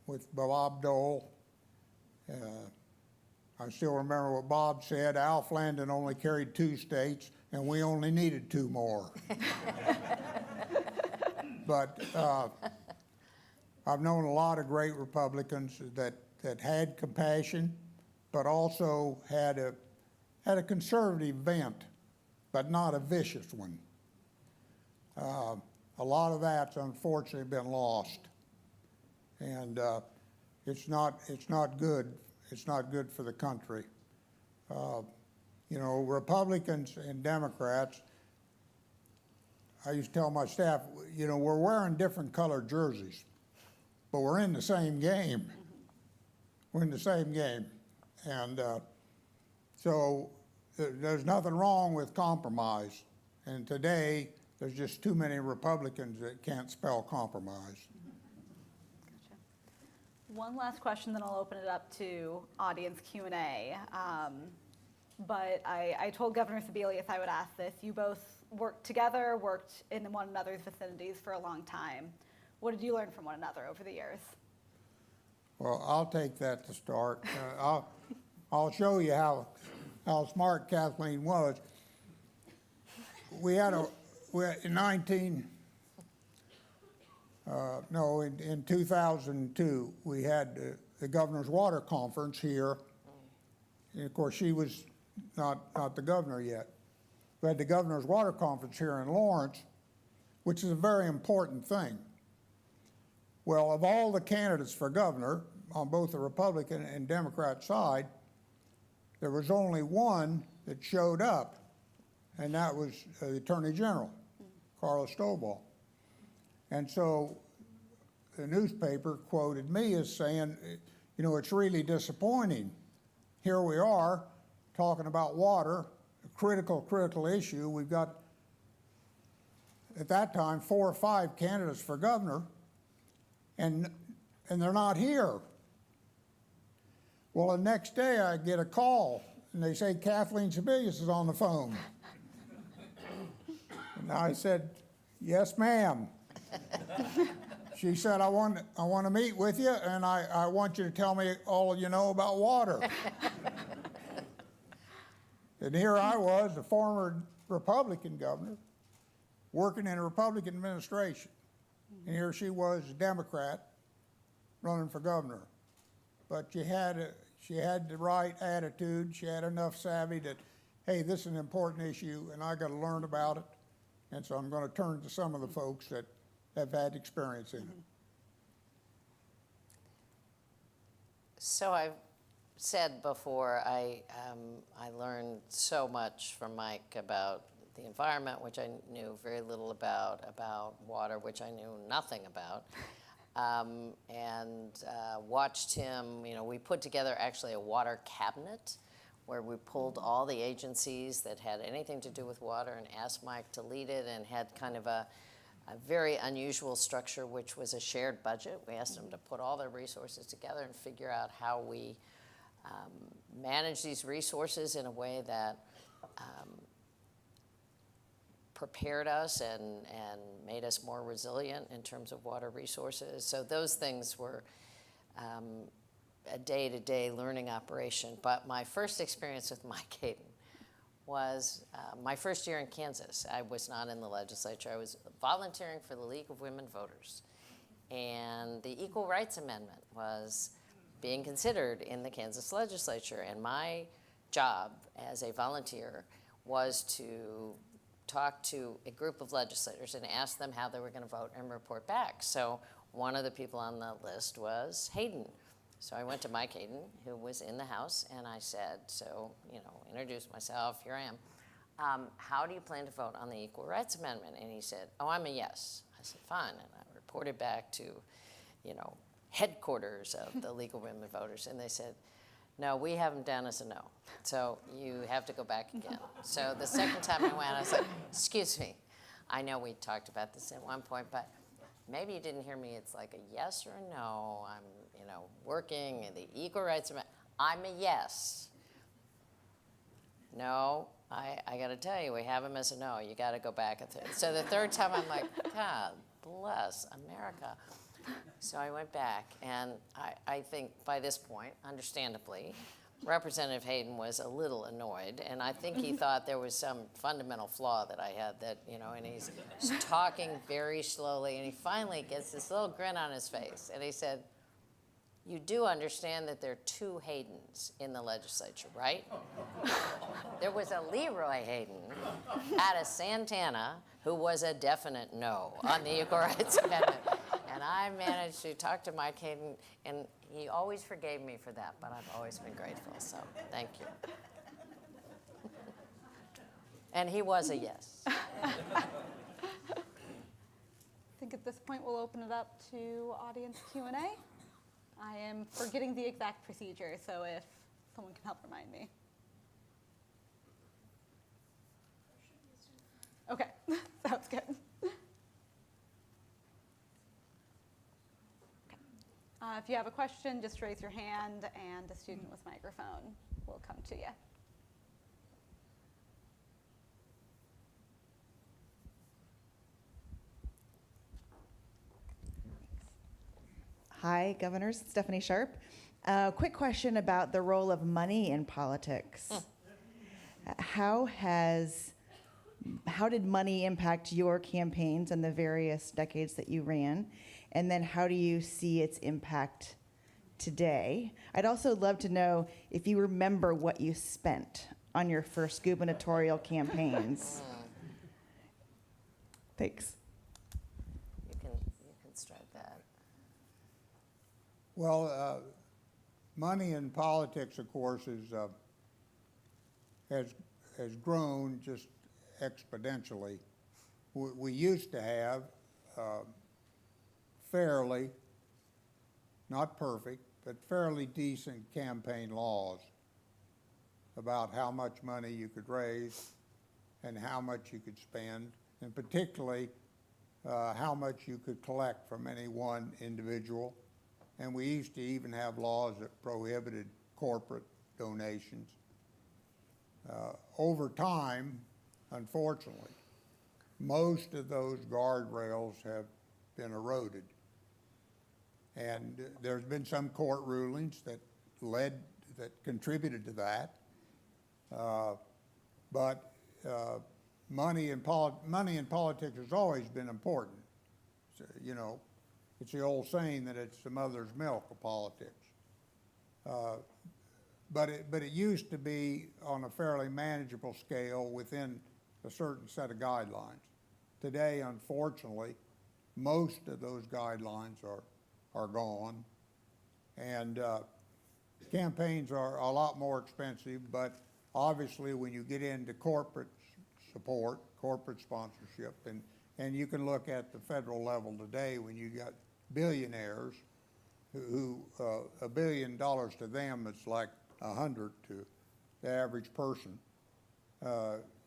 with Bob Dole. I still remember what Bob said, Alf Landon only carried 2 states, and we only needed 2 more. But I've known a lot of great Republicans that had compassion, but also had a conservative bent, but not a vicious one. A lot of that's unfortunately been lost, and it's not good. It's not good for the country. You know, Republicans and Democrats, I used to tell my staff, you know, we're wearing different colored jerseys, but we're in the same game. We're in the same game. And so there's nothing wrong with compromise. And today, there's just too many Republicans that can't spell compromise. Gotcha. One last question, then I'll open it up to audience Q&A. But I told Governor Sebelius I would ask this. You both worked together, worked in one another's vicinities for a long time. What did you learn from one another over the years? Well, I'll take that to start. I'll show you how how smart Kathleen was. We had in 2002, we had the Governor's Water Conference here. And of course, she was not the governor yet. We had the Governor's Water Conference here in Lawrence, which is a very important thing. Well, of all the candidates for governor on both the Republican and Democrat side, there was only one that showed up, and that was the Attorney General, Carla Stovall. And so the newspaper quoted me as saying, you know, it's really disappointing. Here we are talking about water, a critical issue. We've got, at that time, 4 or 5 candidates for governor, and they're not here. Well, the next day I get a call, and they say Kathleen Sebelius is on the phone. And I said, yes, ma'am. She said, I want to meet with you, and I want you to tell me all you know about water. And here I was, a former Republican governor, working in a Republican administration. And here she was, a Democrat, running for governor. But she had the right attitude. She had enough savvy that, hey, this is an important issue, and I got to learn about it. And so I'm going to turn to some of the folks that have had experience in it. So I've said before, I learned so much from Mike about the environment, which I knew very little about water, which I knew nothing about, and watched him. You know, we put together actually a water cabinet where we pulled all the agencies that had anything to do with water and asked Mike to lead it, and had kind of a very unusual structure, which was a shared budget. We asked them to put all their resources together and figure out how we manage these resources in a way that prepared us and made us more resilient in terms of water resources. So those things were a day-to-day learning operation. But my first experience with Mike Hayden was my first year in Kansas. I was not in the legislature. I was volunteering for the League of Women Voters. And the Equal Rights Amendment was being considered in the Kansas legislature. And my job as a volunteer was to talk to a group of legislators and ask them how they were going to vote and report back. So one of the people on the list was Hayden. So I went to Mike Hayden, who was in the House, and I said, so, you know, introduced myself, here I am. How do you plan to vote on the Equal Rights Amendment? And he said, oh, I'm a yes. I said, fine. And I reported back to, you know, headquarters of the League of Women Voters, and they said, no, we have them down as a no. So you have to go back again. So the second time I went, I was like, excuse me. I know we talked about this at one point, but maybe you didn't hear me. It's like a yes or a no. I'm, you know, working in the Equal Rights Amendment. I'm a yes. No, I got to tell you, we have them as a no. You got to go back. So the third time, I'm like, God bless America. So I went back, and I think by this point, understandably, Representative Hayden was a little annoyed, and I think he thought there was some fundamental flaw that I had that, you know, and he's talking very slowly, and he finally gets this little grin on his face, and he said, you do understand that there are 2 Haydens in the legislature, right? There was a Leroy Hayden out of Santana who was a definite no on the Equal Rights Amendment. And I managed to talk to Mike Hayden, and he always forgave me for that, but I've always been grateful, so thank you. And he was a yes. I think at this point we'll open it up to audience Q&A. I am forgetting the exact procedure, so if someone can help remind me. Okay, sounds good. If you have a question, just raise your hand, and a student with microphone will come to you. Hi, Governors. Stephanie Sharp. Quick question about the role of money in politics. how did money impact your campaigns and the various decades that you ran? And then how do you see its impact today? I'd also love to know if you remember what you spent on your first gubernatorial campaigns. Thanks. You can start that. Well, money in politics, of course, has grown just exponentially. We used to have fairly, not perfect, but fairly decent campaign laws about how much money you could raise and how much you could spend, and particularly how much you could collect from any one individual. And we used to even have laws that prohibited corporate donations. Over time, unfortunately, most of those guardrails have been eroded. And there's been some court rulings that contributed to that. But money in politics has always been important. So, you know, it's the old saying that it's the mother's milk of politics. But it used to be on a fairly manageable scale within a certain set of guidelines. Today, unfortunately, most of those guidelines are gone, and campaigns are a lot more expensive, but obviously when you get into corporate support, corporate sponsorship, and you can look at the federal level today when you got billionaires who $1 billion to them is like 100 to the average person.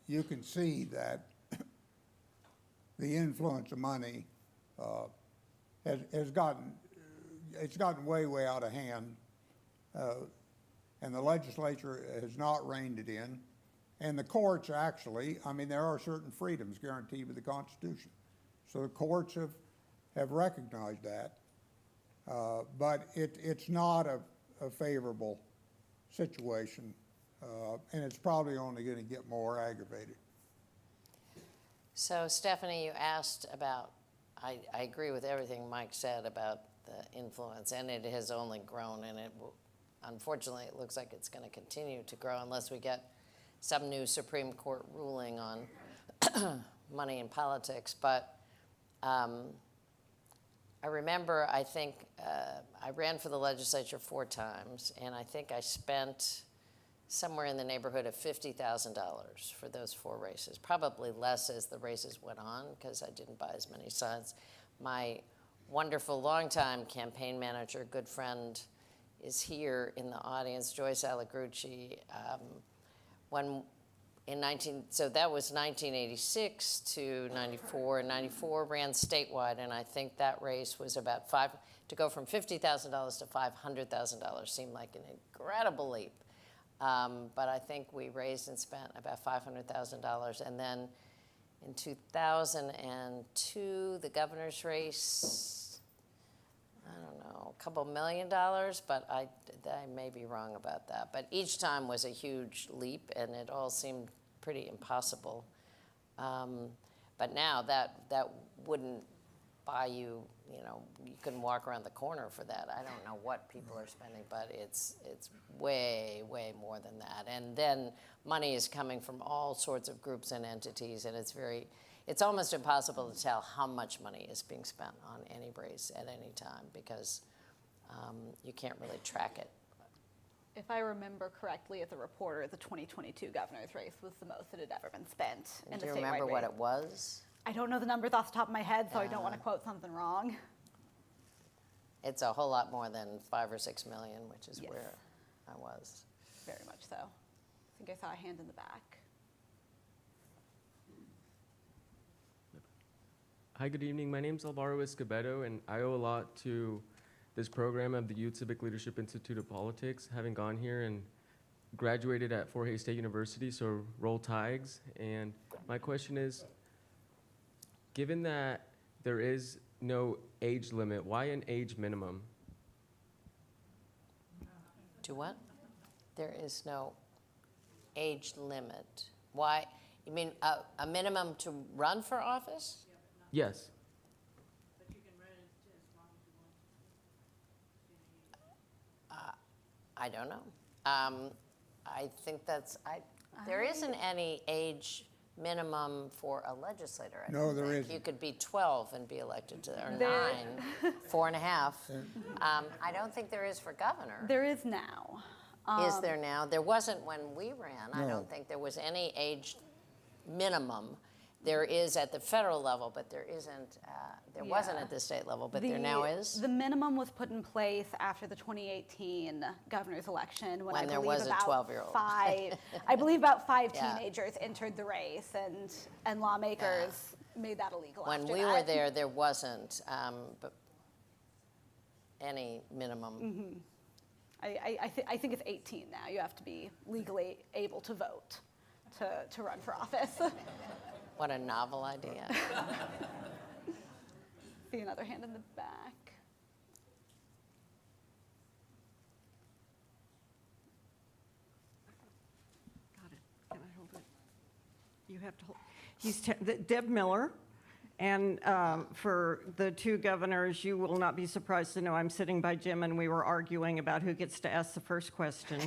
You can see that the influence of money has gotten way out of hand, and the legislature has not reined it in. And the courts actually, I mean, there are certain freedoms guaranteed by the Constitution. So the courts have recognized that, but it's not a favorable situation, and it's probably only going to get more aggravated. So Stephanie, you asked about, I agree with everything Mike said about the influence, and it has only grown, and unfortunately it looks like it's going to continue to grow unless we get some new Supreme Court ruling on money in politics. But I remember, I think, I ran for the legislature 4 times, and I think I spent somewhere in the neighborhood of $50,000 for those 4 races. Probably less as the races went on, because I didn't buy as many signs. My wonderful longtime campaign manager, good friend, is here in the audience, Joyce Allegrucci. So that was 1986 to 94, and 94 ran statewide, and I think that race was about to go from $50,000 to $500,000 seemed like an incredible leap. But I think we raised and spent about $500,000, and then in 2002, the governor's race, I don't know, a couple $1 million, but I may be wrong about that. But each time was a huge leap, and it all seemed pretty impossible. But now that wouldn't buy you, you couldn't walk around the corner for that. I don't know what people are spending, but it's way, way more than that. And then money is coming from all sorts of groups and entities, and it's almost impossible to tell how much money is being spent on any race at any time, because you can't really track it. If I remember correctly as a reporter, the 2022 governor's race was the most that had ever been spent in the statewide race. Do you remember what it was? I don't know the numbers off the top of my head, so I don't want to quote something wrong. It's a whole lot more than 5 or 6 million, which is where I was. Very much so. I think I saw a hand in the back. Hi, good evening. My name is Alvaro Escobedo, and I owe a lot to this program of the Youth Civic Leadership Institute of Politics, having gone here and graduated at Fort Hays State University, so roll Tigers. And my question is, given that there is no age limit, why an age minimum? To what? There is no. age limit? Why? You mean a minimum to run for office? Yes. I don't know. I think there isn't any age minimum for a legislator. I No, don't there think. isn't. You could be 12 and be elected to, or There- 9, 4.5. I don't think there is for governor. There is now. Is there now? There wasn't when we ran. I No. don't think there was any age minimum. There is at the federal level, but there isn't. There wasn't Yeah. at the state level, but there now is. The minimum was put in place after the 2018 governor's election when I There believe was a about 12-year-old. I believe about 5 Yeah. teenagers entered the race, and lawmakers made that illegal. When after we that. were there wasn't any minimum. Mm-hmm. I think it's 18 now. You have to be legally able to vote to run for office. What a novel idea. See another hand in the back. Got it. Can I hold it? You have to hold. Deb Miller. And for the 2 governors, you will not be surprised to know I'm sitting by Jim, and we were arguing about who gets to ask the first question.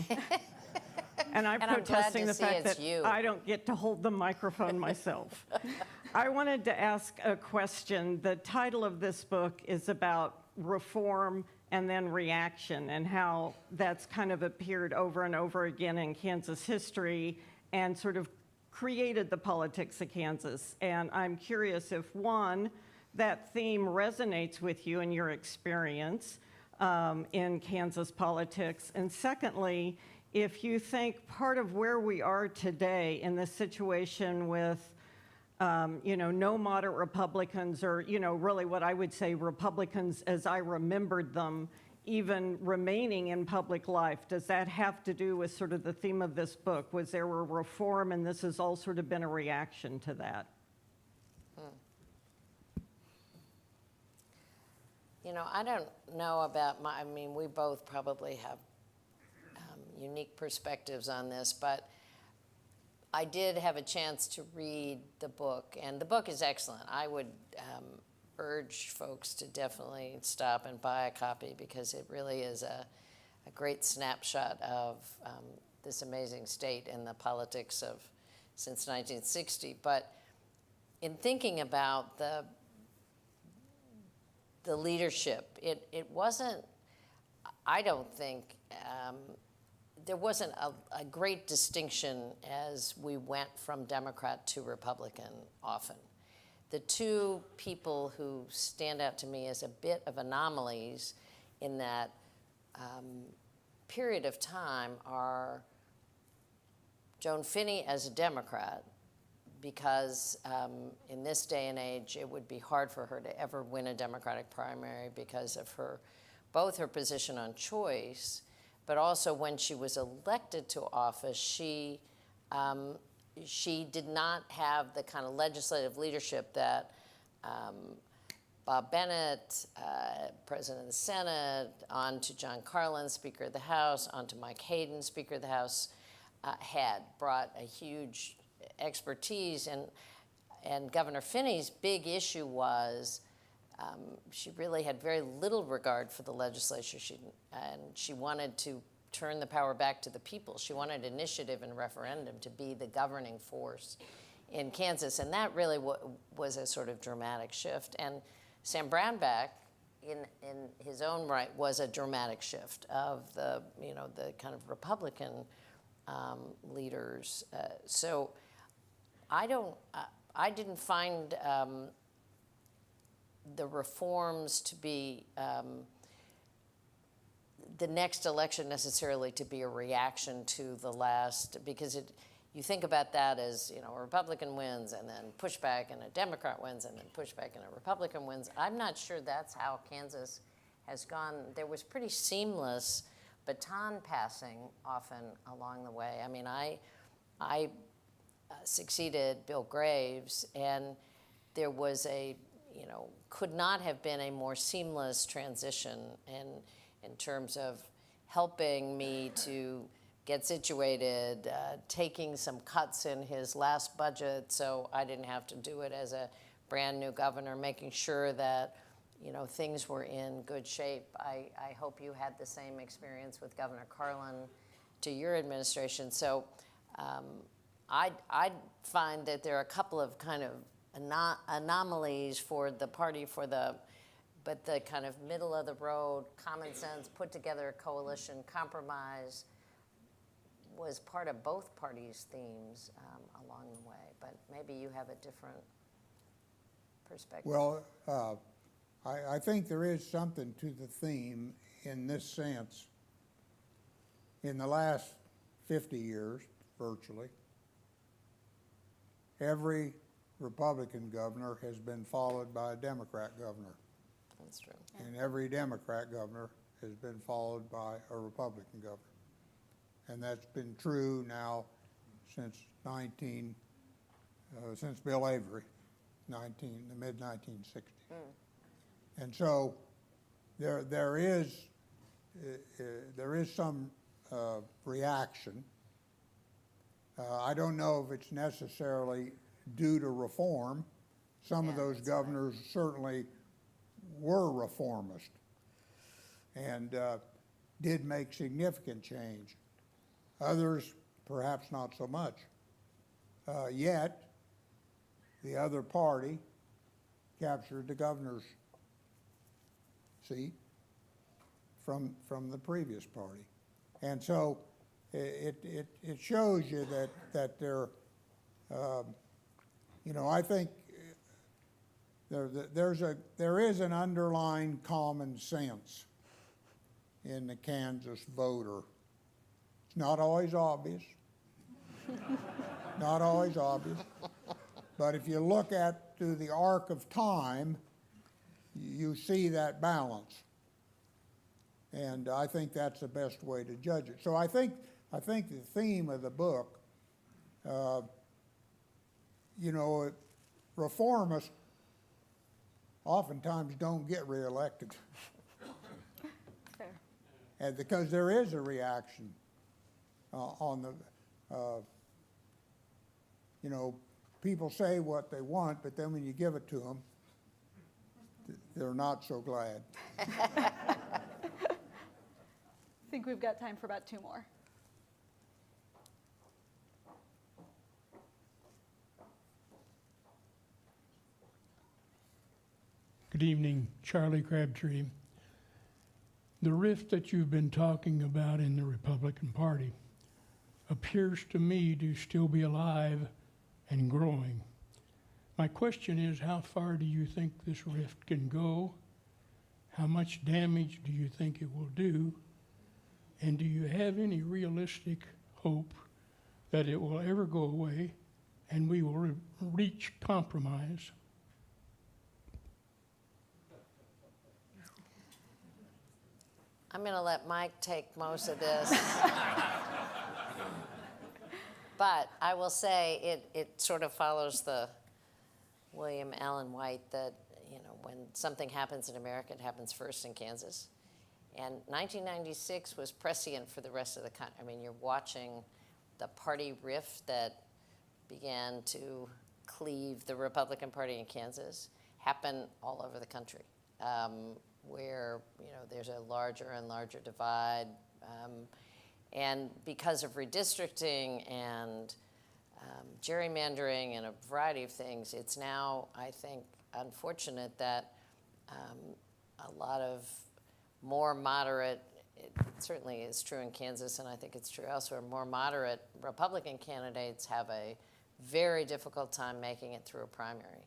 And I'm And I'm glad protesting to the see fact it's that you. I don't get to hold the microphone myself. I wanted to ask a question. The title of this book is about reform and then reaction, and how that's kind of appeared over and over again in Kansas history and sort of created the politics of Kansas. And I'm curious if, one, that theme resonates with you and your experience in Kansas politics, and secondly, if you think part of where we are today in this situation with no moderate Republicans, or, really what I would say Republicans as I remembered them, even remaining in public life, does that have to do with sort of the theme of this book? Was there a reform, and this has all sort of been a reaction to that? I don't know about we both probably have unique perspectives on this, but I did have a chance to read the book, and the book is excellent. I would urge folks to definitely stop and buy a copy, because it really is a great snapshot of this amazing state and the politics of since 1960. But in thinking about the leadership, it wasn't, I don't think, there wasn't a great distinction as we went from Democrat to Republican often. The 2 people who stand out to me as a bit of anomalies in that period of time are Joan Finney as a Democrat, because in this day and age, it would be hard for her to ever win a Democratic primary because of both her position on choice, but also when she was elected to office, she did not have the kind of legislative leadership that Bob Bennett, President of the Senate, on to John Carlin, Speaker of the House, on to Mike Hayden, Speaker of the House, had brought a huge expertise. And Governor Finney's big issue was she really had very little regard for the legislature, and she wanted to turn the power back to the people. She wanted initiative and referendum to be the governing force in Kansas, and that really was a sort of dramatic shift. And Sam Brownback, in his own right, was a dramatic shift of the kind of Republican leaders. So I didn't find the reforms to be the next election necessarily to be a reaction to the last, because you think about that as, a Republican wins and then pushback, and a Democrat wins and then pushback, and a Republican wins. I'm not sure that's how Kansas has gone. There was pretty seamless baton passing often along the way. I mean, I succeeded Bill Graves, and there was could not have been a more seamless transition in terms of helping me to get situated, taking some cuts in his last budget so I didn't have to do it as a brand new governor, making sure that things were in good shape. I hope you had the same experience with Governor Carlin to your administration. So I find that there are a couple of kind of anomalies for the party, but the kind of middle of the road, common sense, put together a coalition, compromise was part of both parties' themes along the way. But maybe you have a different perspective. Well, I think there is something to the theme in this sense. In the last 50 years, virtually, every Republican governor has been followed by a Democrat governor. That's true. And every Democrat governor has been followed by a Republican governor. And that's been true now since since Bill Avery, the mid-1960s. And so there is some reaction. I don't know if it's necessarily due to reform. Some of those governors certainly were reformist and did make significant change. Others, perhaps not so much. Yet, the other party captured the governor's seat from the previous party. And so it shows you that there, I think there is an underlying common sense in the Kansas voter. It's not always obvious, not always obvious, but if you look through the arc of time, you see that balance. And I think that's the best way to judge it. So I think the theme of the book, reformists oftentimes don't get reelected. Fair. And because there is a reaction on the, people say what they want, but then when you give it to them, they're not so glad. I think we've got time for about 2 more. Good evening, Charlie Crabtree. The rift that you've been talking about in the Republican Party appears to me to still be alive and growing. My question is, how far do you think this rift can go? How much damage do you think it will do? And do you have any realistic hope that it will ever go away and we will reach compromise? I'm going to let Mike take most of this. But I will say it sort of follows the William Allen White that, when something happens in America, it happens first in Kansas. And 1996 was prescient for the rest of the country. I mean, you're watching the party rift that began to cleave the Republican Party in Kansas happen all over the country, where there's a larger and larger divide. And because of redistricting and gerrymandering and a variety of things, it's now, I think, unfortunate that a lot of more moderate, it certainly is true in Kansas, and I think it's true elsewhere, more moderate Republican candidates have a very difficult time making it through a primary.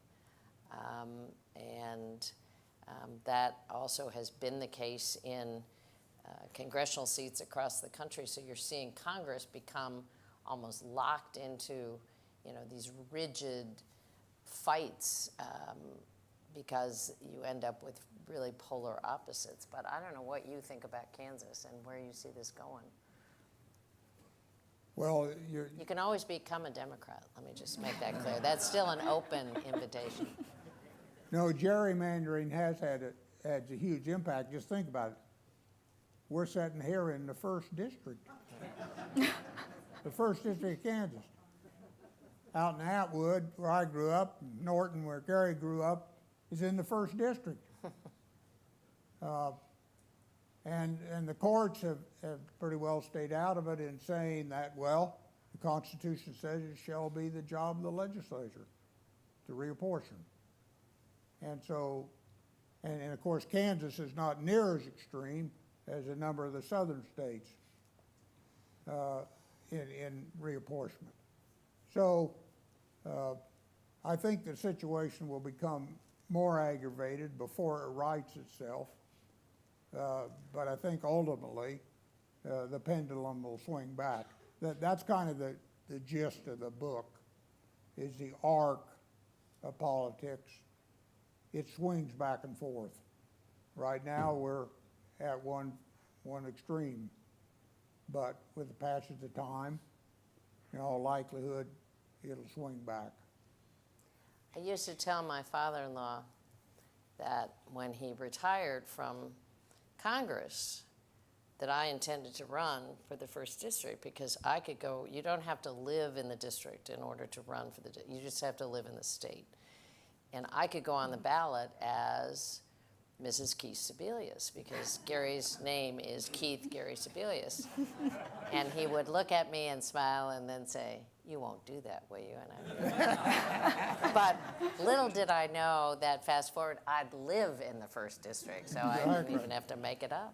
That also has been the case in congressional seats across the country. So you're seeing Congress become almost locked into, these rigid fights because you end up with really polar opposites. But I don't know what you think about Kansas and where you see this going. Well, you can always become a Democrat. Let me just make that clear. That's still an open invitation. No, gerrymandering has had a huge impact. Just think about it. We're sitting here in the 1st district. The first district of Kansas. Out in Atwood, where I grew up, Norton, where Gary grew up, is in the first district. And the courts have pretty well stayed out of it in saying that, well, the Constitution says it shall be the job of the legislature to reapportion. And so, and of course, Kansas is not near as extreme as a number of the southern states in reapportionment. So I think the situation will become more aggravated before it rights itself. But I think ultimately the pendulum will swing back. That's kind of the gist of the book, is the arc of politics. It swings back and forth. Right now we're at one extreme, but with the passage of time, in all likelihood, it'll swing back. I used to tell my father-in-law that when he retired from Congress, that I intended to run for the first district, because I could go, you don't have to live in the district in order to run for you just have to live in the state. And I could go on the ballot as Mrs. Keith Sebelius, because Gary's name is Keith Gary Sebelius. And he would look at me and smile and then say, "You won't do that, will you?" And I But little did I know that fast forward, I'd live in the first district, so I didn't even have to make it up.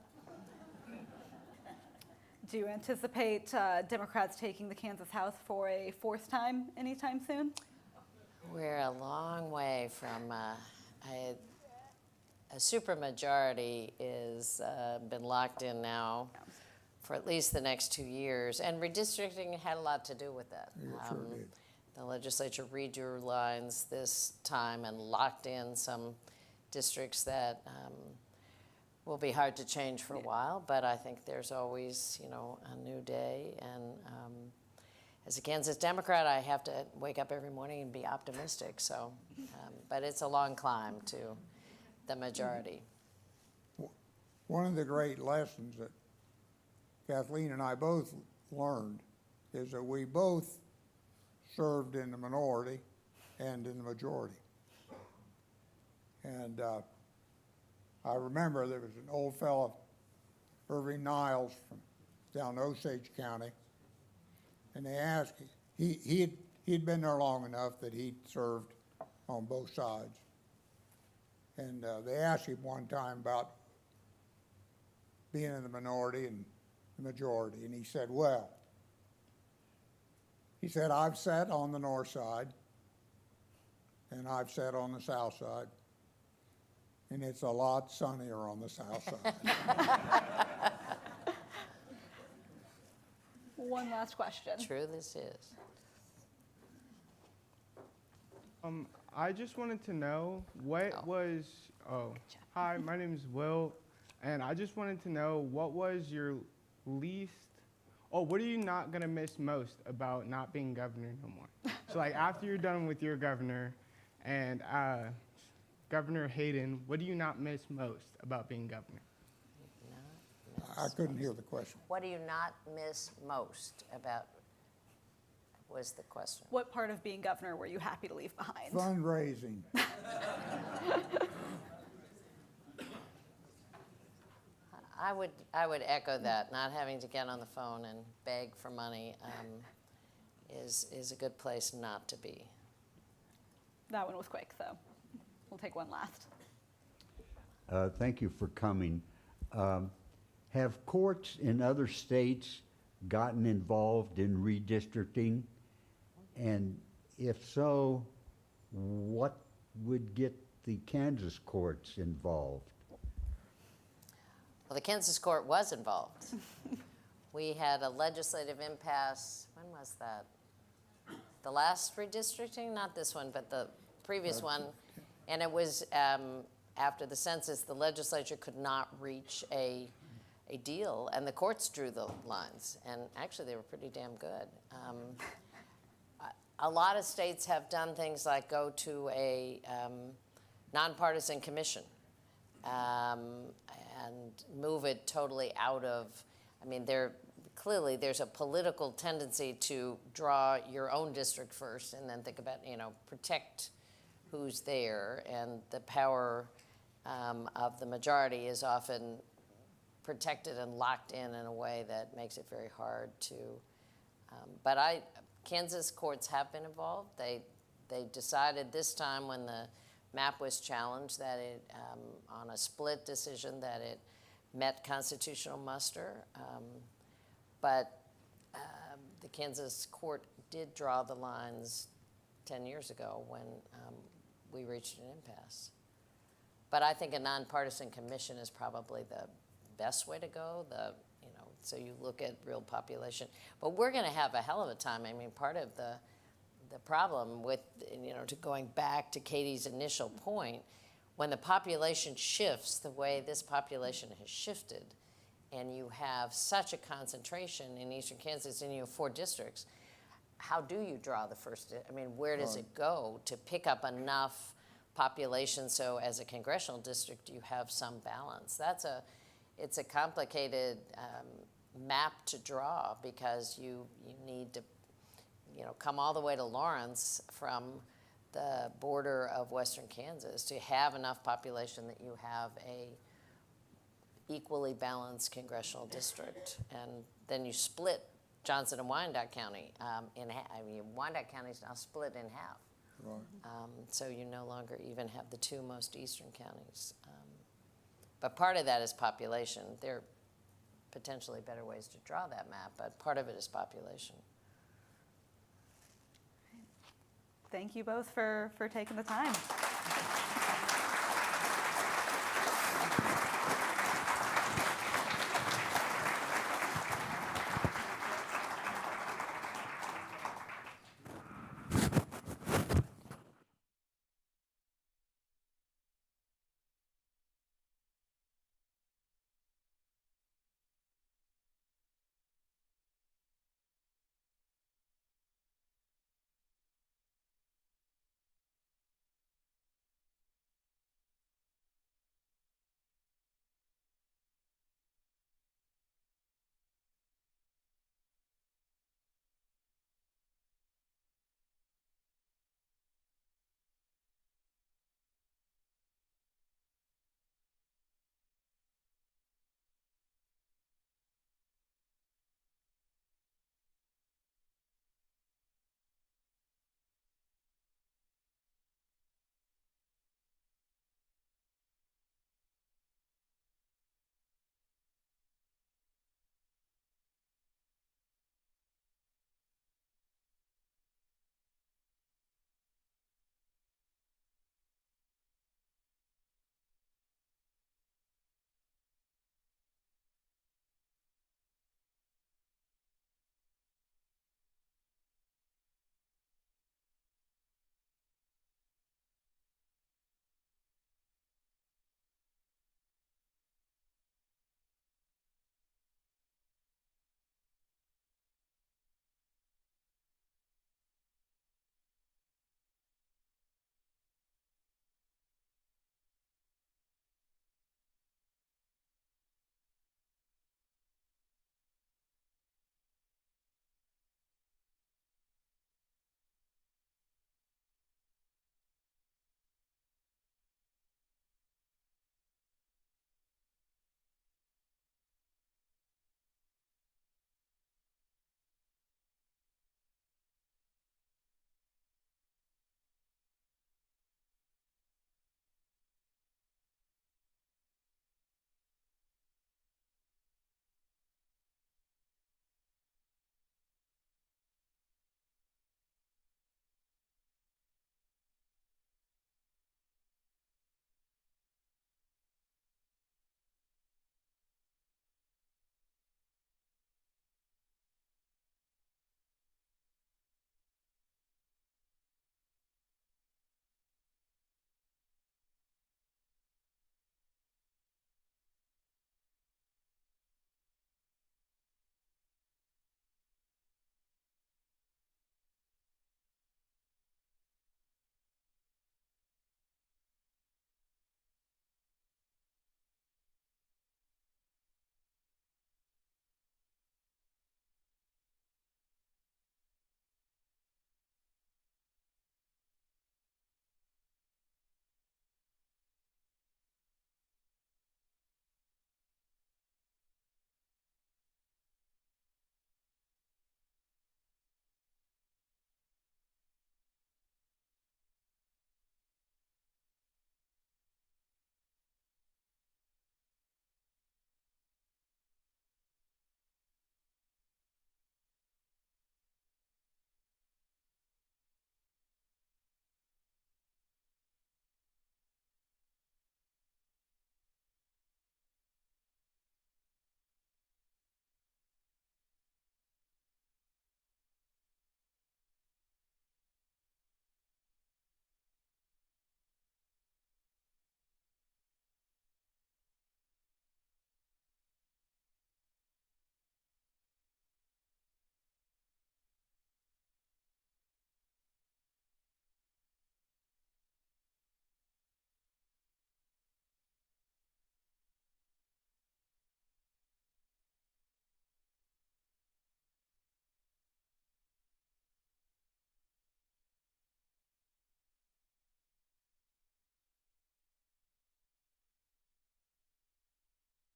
Do you anticipate Democrats taking the Kansas House for a fourth time anytime soon? We're a long way from a supermajority is been locked in now for at least the next 2 years, and redistricting had a lot to do with that. Sure did. The legislature redrew lines this time and locked in some districts that will be hard to change for a while, but I think there's always, a new day. And as a Kansas Democrat, I have to wake up every morning and be optimistic. So, but it's a long climb to the majority. One of the great lessons that Kathleen and I both learned is that we both served in the minority and in the majority. And I remember there was an old fellow, Irving Niles, from down Osage County, and they asked, he'd been there long enough that he'd served on both sides. And they asked him one time about being in the minority and the majority, and he said, well, he said, I've sat on the north side, and I've sat on the south side, and it's a lot sunnier on the south side. One last question. True this is. I just wanted to know hi, my name is Will, and I just wanted to know what was your what are you not gonna miss most about not being governor no more? So like after you're done with your governor and Governor Hayden, what do you not miss most about being governor? I couldn't hear the question. What do you not miss most about, was the question? What part of being governor were you happy to leave behind? Fundraising. I would echo that. Not having to get on the phone and beg for money is a good place not to be. That one was quick, so we'll take one last. Thank you for coming. Have courts in other states gotten involved in redistricting? And if so, what would get the Kansas courts involved? Well, the Kansas court was involved. We had a legislative impasse. When was that? The last redistricting? Not this one, but the previous one. And it was after the census, the legislature could not reach a deal, and the courts drew the lines. And actually, they were pretty damn good. A lot of states have done things like go to a nonpartisan commission and move it totally out of, they're clearly there's a political tendency to draw your own district first and then think about, protect who's there, and the power of the majority is often protected and locked in a way that makes it very hard to, Kansas courts have been involved. They decided this time when the map was challenged that it, on a split decision, that it met constitutional muster. But the Kansas court did draw the lines 10 years ago when we reached an impasse. But I think a nonpartisan commission is probably the best way to go. So you look at real population. But we're going to have a hell of a time. I mean, part of the problem with, to going back to Katie's initial point, when the population shifts the way this population has shifted, and you have such a concentration in eastern Kansas, and you have 4 districts, how do you draw the first? I mean, where does it go to pick up enough population so as a congressional district you have some balance? It's a complicated map to draw, because you need to come all the way to Lawrence from the border of western Kansas to have enough population that you have a equally balanced congressional district. And then you split Johnson and Wyandotte County in half. I mean, Wyandotte County is now split in half. Right. So you no longer even have the 2 most eastern counties. But part of that is population. There are potentially better ways to draw that map, but part of it is population. Thank you both for taking the time.